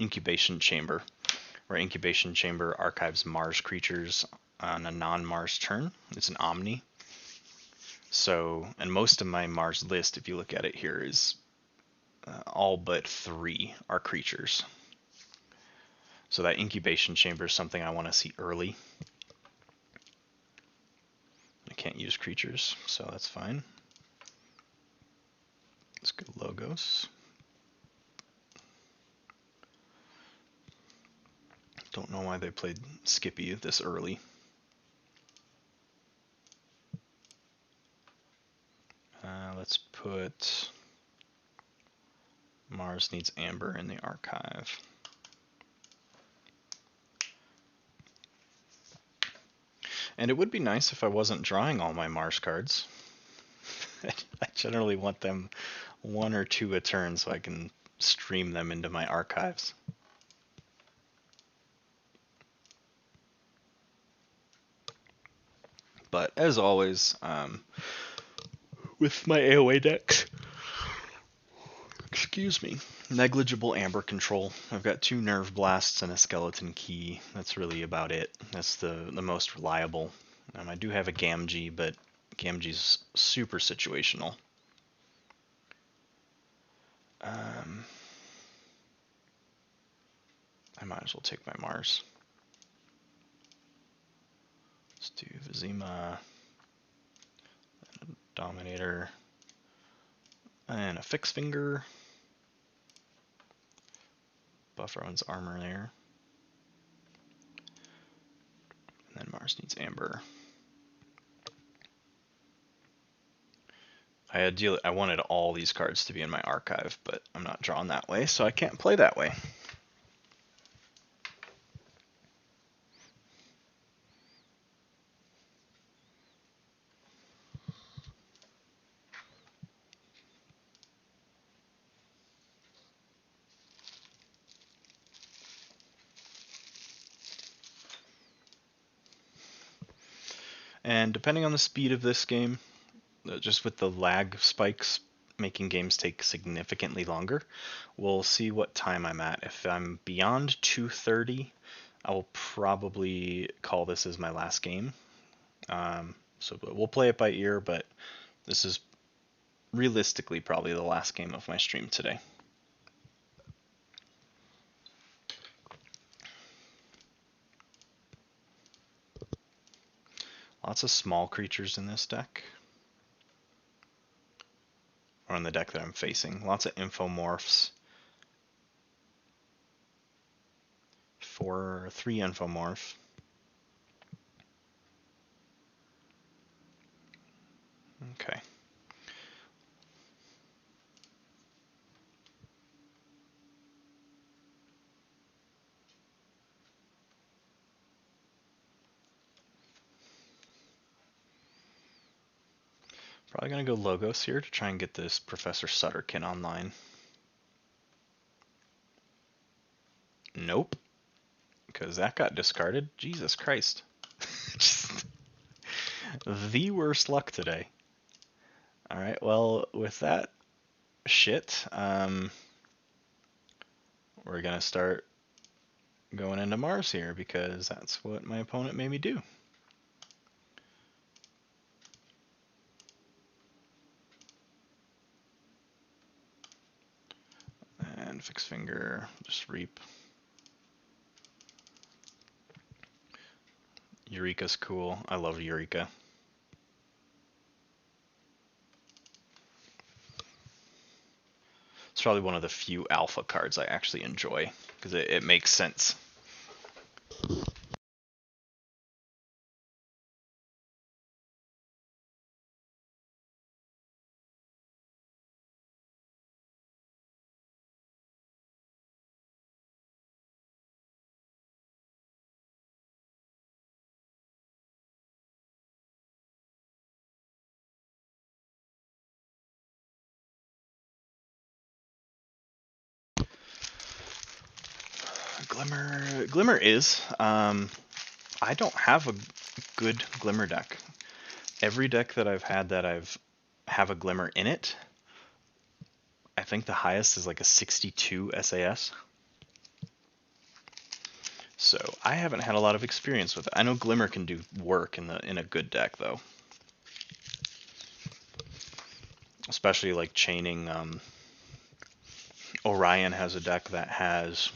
Incubation Chamber, where Incubation Chamber archives Mars creatures on a non-Mars turn. It's an Omni. So, and most of my Mars list, if you look at it here, is all but 3 are creatures. So that Incubation Chamber is something I want to see early. I can't use creatures, so that's fine. Let's go Logos. Don't know why they played Skippy this early. Let's put Mars Needs Amber in the archive. And it would be nice if I wasn't drawing all my Mars cards. I generally want them 1 or 2 a turn so I can stream them into my archives. But as always, with my AoA decks, excuse me, negligible amber control. I've got 2 Nerve Blasts and a Skeleton Key. That's really about it. That's the most reliable. I do have a Gamgee, but Gamgee's super situational. I might as well take my Mars. Let's do Vizima, Dominator, and a Fixed Finger. Buff everyone's armor there. And then Mars Needs Amber. I wanted all these cards to be in my archive, but I'm not drawn that way, so I can't play that way. And depending on the speed of this game, just with the lag spikes making games take significantly longer, we'll see what time I'm at. If I'm beyond 2:30, I will probably call this as my last game. So we'll play it by ear, but this is realistically probably the last game of my stream today. Lots of small creatures in this deck. Or on the deck that I'm facing. Lots of infomorphs. 3 infomorph. Okay. Probably gonna go Logos here to try and get this Professor Sutterkin online. Nope. Because that got discarded. Jesus Christ. Just the worst luck today. Alright, well, with that shit, we're gonna start going into Mars here because that's what my opponent made me do. And Fixed Finger, just reap. Eureka's cool. I love Eureka. It's probably one of the few alpha cards I actually enjoy, because it makes sense. Glimmer is. I don't have a good Glimmer deck. Every deck that I've had that have a Glimmer in it, I think the highest is like a 62 SAS. So I haven't had a lot of experience with it. I know Glimmer can do work in a good deck though. Especially like chaining. Orion has a deck that has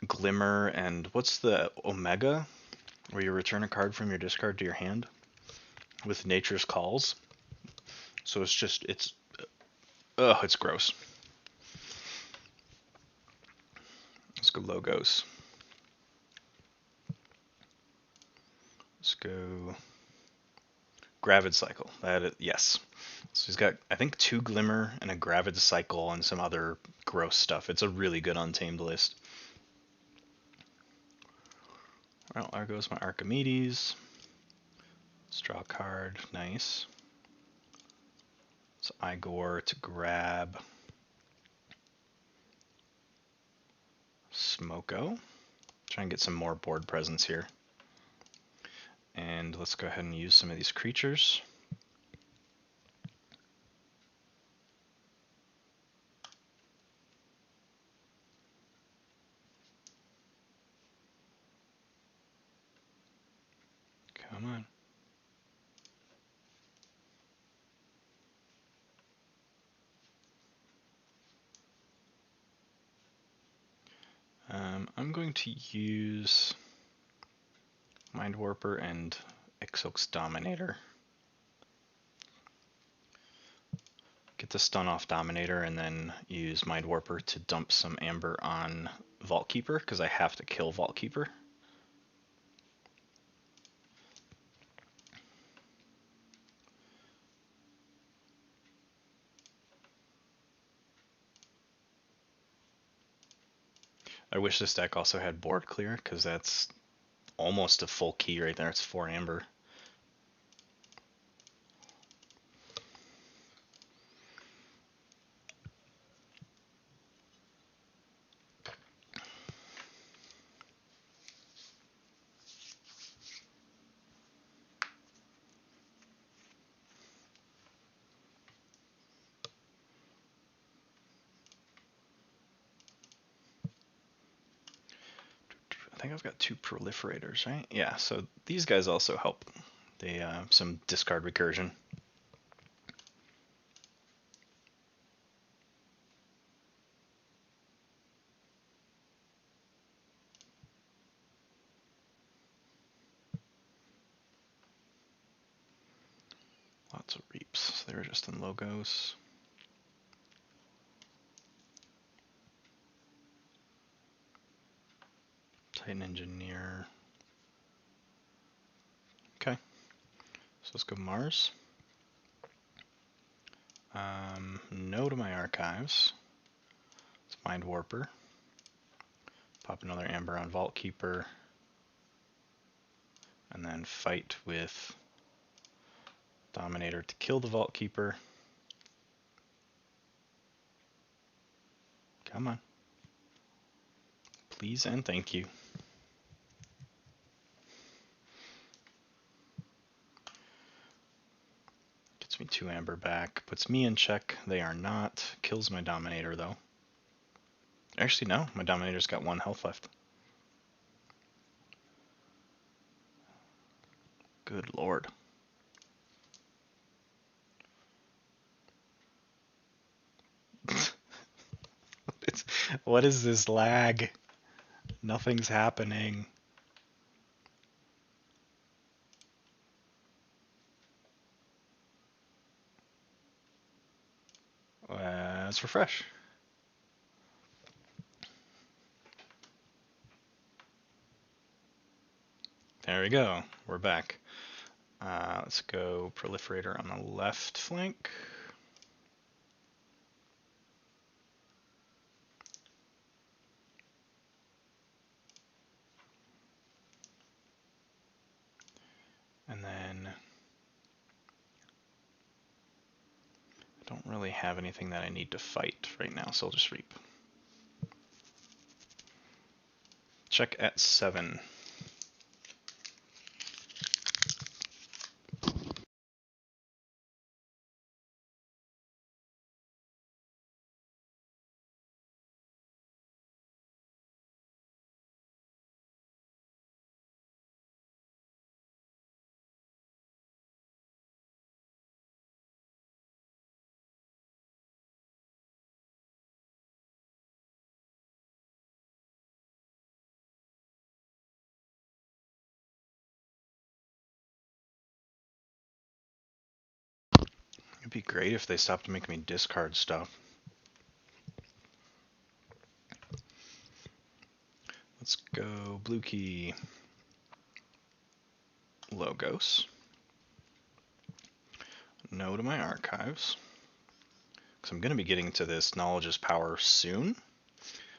Glimmer and what's the Omega, where you return a card from your discard to your hand with Nature's Calls. So it's gross. Let's go logos. Let's go Gravid Cycle. Yes. So he's got, I think, 2 Glimmer and a Gravid Cycle and some other gross stuff. It's a really good Untamed list. Well, there goes my Archimedes. Let's draw a card. Nice. It's Igor to grab Smoko. Try and get some more board presence here. And let's go ahead and use some of these creatures. Come on. I'm going to use Mind Warper and Exox Dominator. Get the stun off Dominator and then use Mind Warper to dump some Amber on Vault Keeper, because I have to kill Vault Keeper. I wish this deck also had board clear, because that's almost a full key right there. It's 4 Amber. I think I've got 2 Proliferators, right? Yeah, so these guys also help. They some discard recursion. Lots of Reaps. So they were just in logos. Titan Engineer. Okay. So let's go Mars. No to my archives. It's Mind Warper. Pop another Amber on Vault Keeper. And then fight with Dominator to kill the Vault Keeper. Come on. Please and thank you. Gets me 2 Amber back. Puts me in check. They are not. Kills my Dominator though. Actually, no. My Dominator's got 1 health left. Good lord. What is this lag? Nothing's happening. Let's refresh. There we go. We're back. Let's go proliferator on the left flank. And then I don't really have anything that I need to fight right now, so I'll just reap. Check at 7. It'd be great if they stopped making me discard stuff. Let's go blue key logos. No to my archives. Because I'm going to be getting to this knowledge is power soon.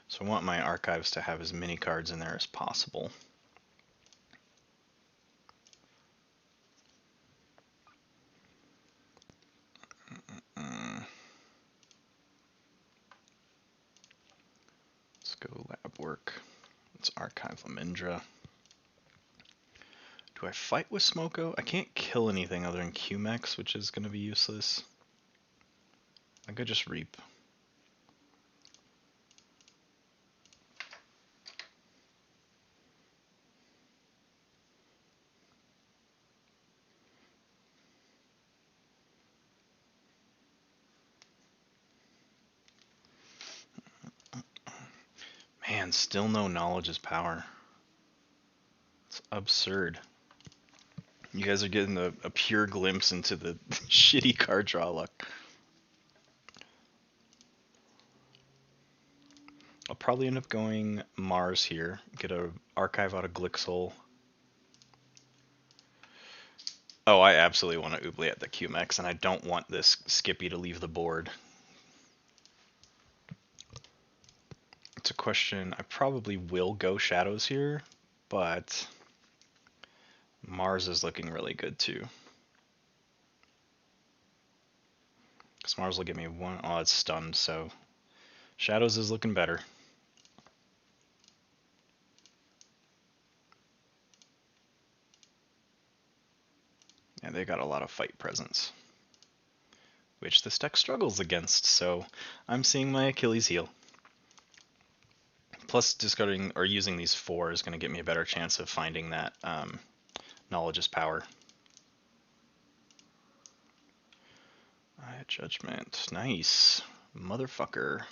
So I want my archives to have as many cards in there as possible. Let's go lab work. Let's archive Lamindra. Do I fight with Smoko? I can't kill anything other than QMEX, which is going to be useless. I could just reap. Man, still no knowledge is power. It's absurd. You guys are getting a pure glimpse into the shitty card draw luck. I'll probably end up going Mars here, get a archive out of Glixol. Oh, I absolutely want to Oubliette the QMEX, and I don't want this Skippy to leave the board. It's a question, I probably will go Shadows here, but Mars is looking really good too. Because Mars will give me one, oh, it's stunned, so Shadows is looking better. Yeah, they got a lot of fight presence, which this deck struggles against, so I'm seeing my Achilles heel. Plus, discarding or using these 4 is going to get me a better chance of finding that knowledge is power. Judgment. Nice. Motherfucker.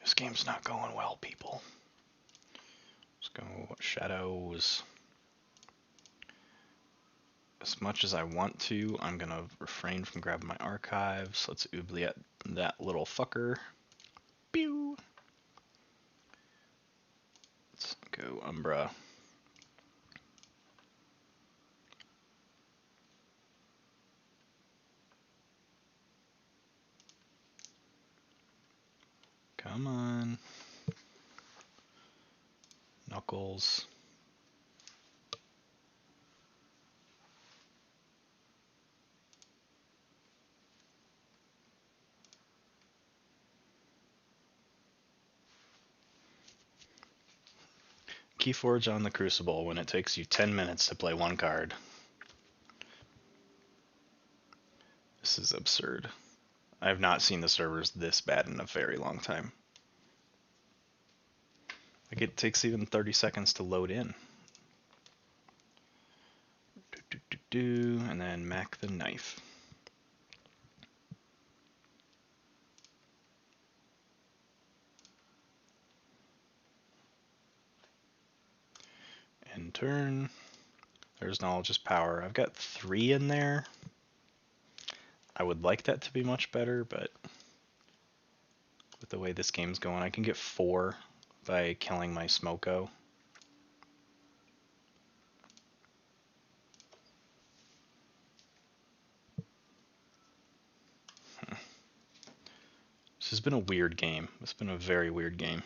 This game's not going well, people. Let's go Shadows. As much as I want to, I'm going to refrain from grabbing my archives. Let's Oubliette that little fucker. Pew! Let's go Umbra. Come on. Knuckles. Keyforge on the Crucible when it takes you 10 minutes to play 1 card. This is absurd. I have not seen the servers this bad in a very long time. Like, it takes even 30 seconds to load in. And then Mac the Knife. End turn. There's knowledge is power. I've got 3 in there. I would like that to be much better, but with the way this game's going, I can get 4 by killing my Smoko. This has been a weird game. It's been a very weird game.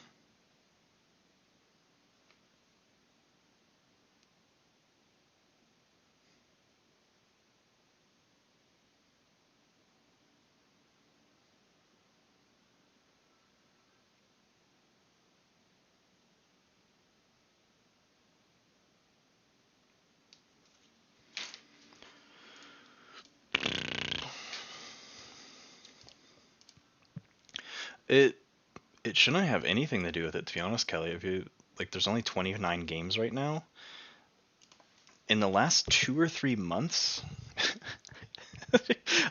It shouldn't have anything to do with it, to be honest, Kelly. If you like, there's only 29 games right now. In the last 2 or 3 months,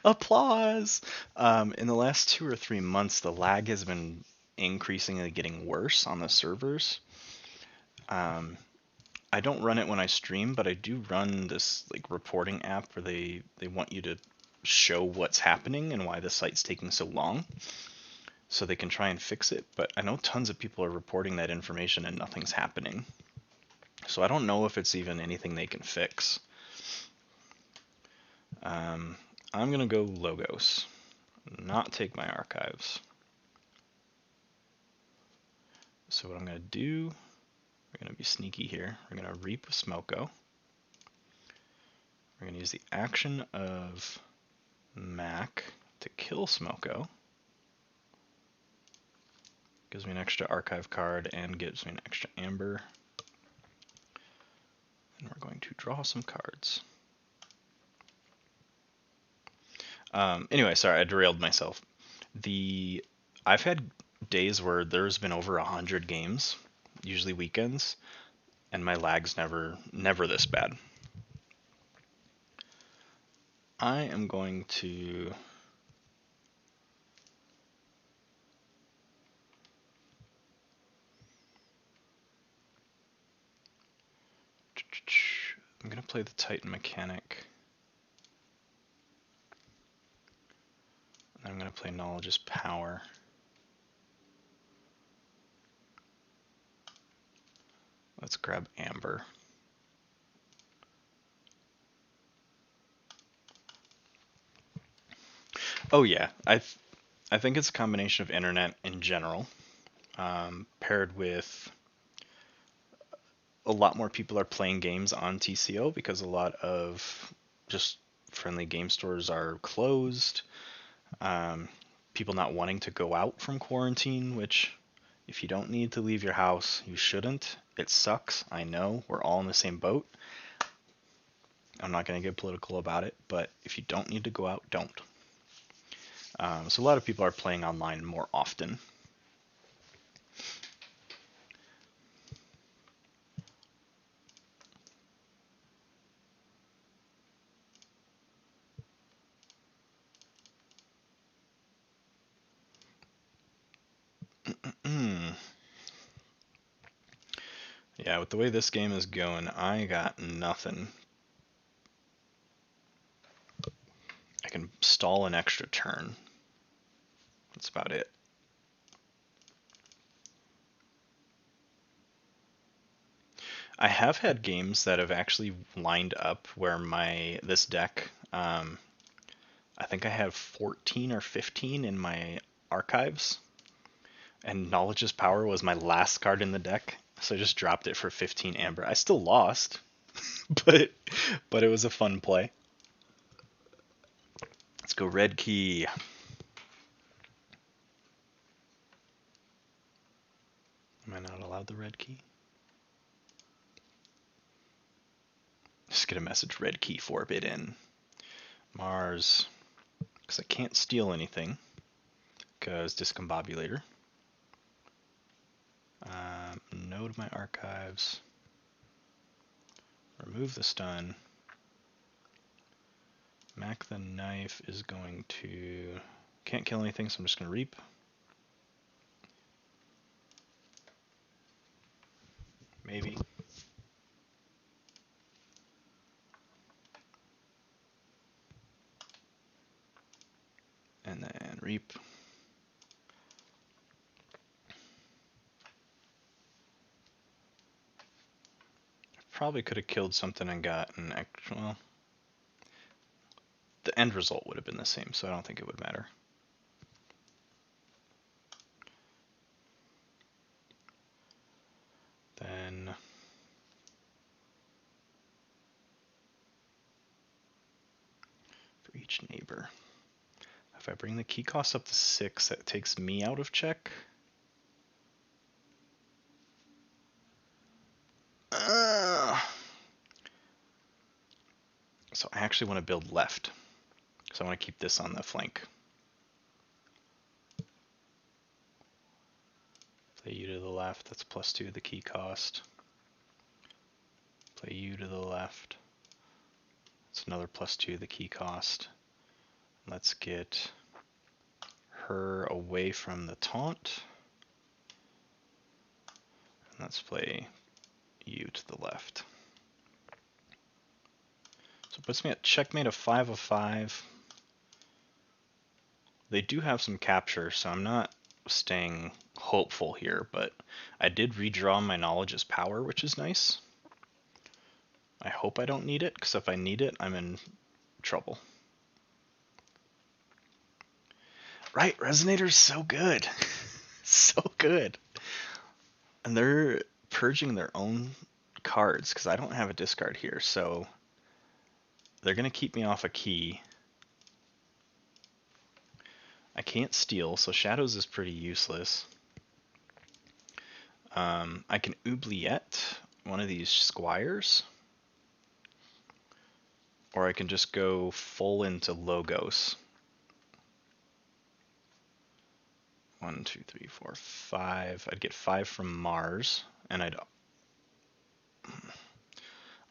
applause. In the last 2 or 3 months, the lag has been increasingly getting worse on the servers. I don't run it when I stream, but I do run this like reporting app where they want you to show what's happening and why the site's taking so long, so they can try and fix it. But I know tons of people are reporting that information and nothing's happening. So I don't know if it's even anything they can fix. I'm gonna go logos, not take my archives. So what I'm gonna do, we're gonna be sneaky here. We're gonna reap with Smoko. We're gonna use the action of Mac to kill Smoko. Gives me an extra archive card and gives me an extra amber. And we're going to draw some cards. Anyway, sorry, I derailed myself. I've had days where there's been over 100 games, usually weekends, and my lag's never this bad. I am going to play the Titan mechanic. And I'm going to play knowledge is power. Let's grab amber. Oh yeah, I think it's a combination of internet in general, paired with a lot more people are playing games on TCO because a lot of just friendly game stores are closed. People not wanting to go out from quarantine, which if you don't need to leave your house, you shouldn't. It sucks. I know. We're all in the same boat. I'm not going to get political about it, but if you don't need to go out, don't. So a lot of people are playing online more often. Yeah, with the way this game is going, I got nothing. I can stall an extra turn. That's about it. I have had games that have actually lined up where this deck, I think I have 14 or 15 in my archives, and Knowledge is Power was my last card in the deck, so I just dropped it for 15 amber. I still lost, but it was a fun play. Let's go red key. Am I not allowed the red key? Just get a message, red key forbidden. Mars, because I can't steal anything, because discombobulator. No to my archives. Remove the stun. Mac the knife is going to... Can't kill anything, so I'm just going to reap. Maybe. Reap. Probably could have killed something and got an extra. Well, the end result would have been the same, so I don't think it would matter. Then for each neighbor, if I bring the key cost up to 6, that takes me out of check. So I actually want to build left. So I want to keep this on the flank. Play you to the left, that's +2 the key cost. Play you to the left. It's another +2 the key cost. Let's get her away from the taunt. And let's play you to the left. So it puts me at checkmate of 5 of 5. They do have some capture, so I'm not staying hopeful here, but I did redraw my knowledge as power, which is nice. I hope I don't need it, because if I need it, I'm in trouble. Right, Resonator's so good. So good. And they're purging their own cards, because I don't have a discard here, so they're going to keep me off a key. I can't steal, so Shadows is pretty useless. I can oubliette one of these squires, or I can just go full into Logos. 1, 2, 3, 4, 5. I'd get 5 from Mars, and I'd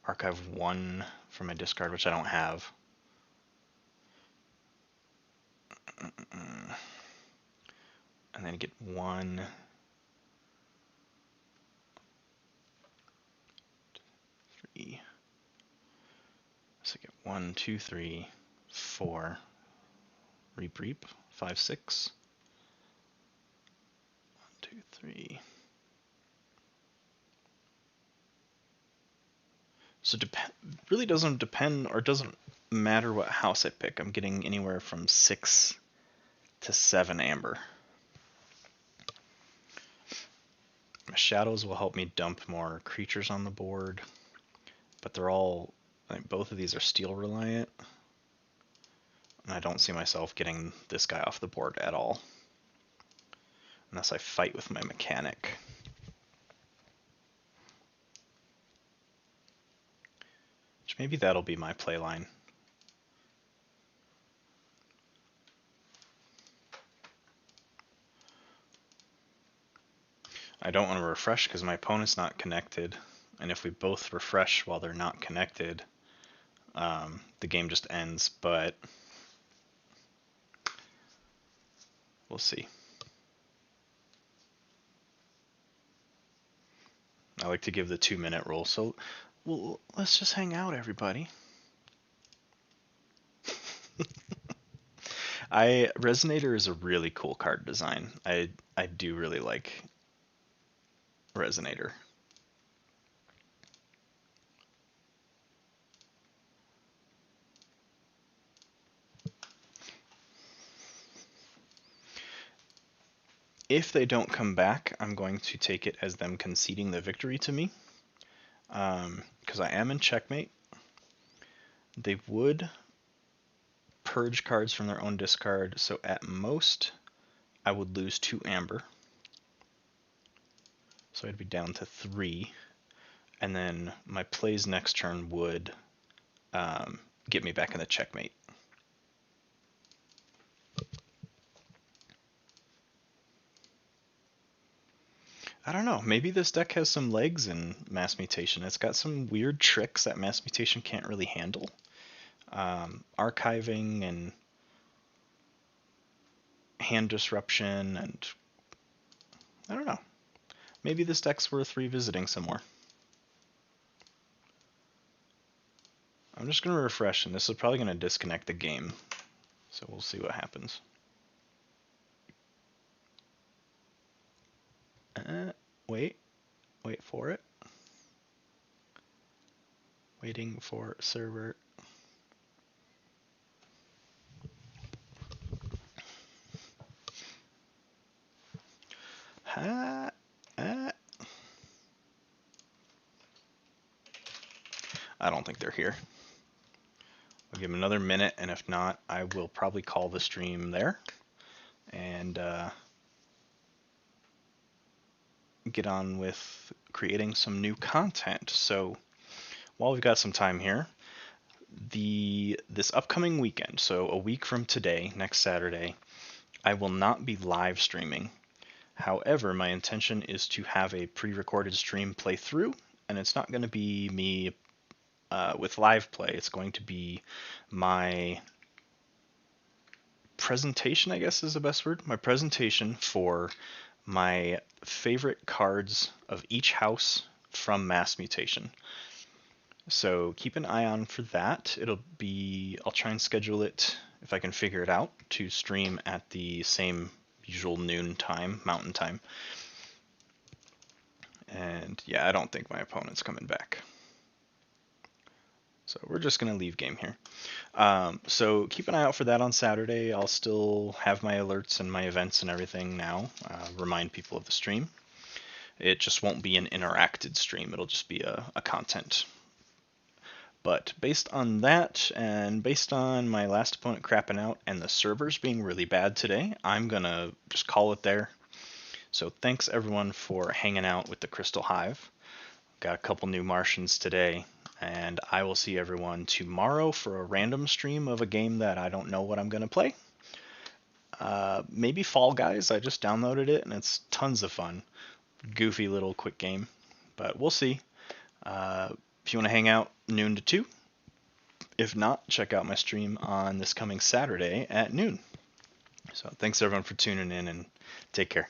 archive 1 from my discard, which I don't have. And then get 1. So I get 1, 2, 3, 4. Reap, 5, 6. 1, 2, 3. So really doesn't depend, or doesn't matter what house I pick. I'm getting anywhere from 6 to 7 amber. My shadows will help me dump more creatures on the board, but they're all, I think both of these are steel reliant, and I don't see myself getting this guy off the board at all, unless I fight with my mechanic. Which maybe that'll be my playline. I don't want to refresh because my opponent's not connected, and if we both refresh while they're not connected, the game just ends, but we'll see. I like to give the 2-minute rule, so well, let's just hang out, everybody. Resonator is a really cool card design. I do really like Resonator. If they don't come back, I'm going to take it as them conceding the victory to me, because I am in checkmate. They would purge cards from their own discard, so at most I would lose 2 amber. So I'd be down to 3, and then my plays next turn would get me back in the checkmate. I don't know, maybe this deck has some legs in Mass Mutation. It's got some weird tricks that Mass Mutation can't really handle. Archiving and hand disruption, and I don't know. Maybe this deck's worth revisiting some more. I'm just going to refresh, and this is probably going to disconnect the game, so we'll see what happens. wait for it. Waiting for server. I don't think they're here. I'll give them another minute, and if not, I will probably call the stream there and get on with creating some new content. So while we've got some time here, this upcoming weekend, so a week from today, next Saturday, I will not be live streaming. However, my intention is to have a pre-recorded stream play through, and it's not going to be me with live play. It's going to be my presentation, I guess is the best word. My presentation for my favorite cards of each house from Mass Mutation. So keep an eye on for that. I'll try and schedule it, if I can figure it out, to stream at the same usual noon time, mountain time. And yeah, I don't think my opponent's coming back. So we're just going to leave game here. So keep an eye out for that on Saturday. I'll still have my alerts and my events and everything now. Remind people of the stream. It just won't be an interacted stream. It'll just be a content. But based on that, and based on my last opponent crapping out and the servers being really bad today, I'm going to just call it there. So thanks everyone for hanging out with the Crystal Hive. Got a couple new Martians today, and I will see everyone tomorrow for a random stream of a game that I don't know what I'm going to play. Maybe Fall Guys. I just downloaded it, and it's tons of fun. Goofy little quick game, but we'll see. If you want to hang out noon to 2, if not, check out my stream on this coming Saturday at noon. So thanks everyone for tuning in, and take care.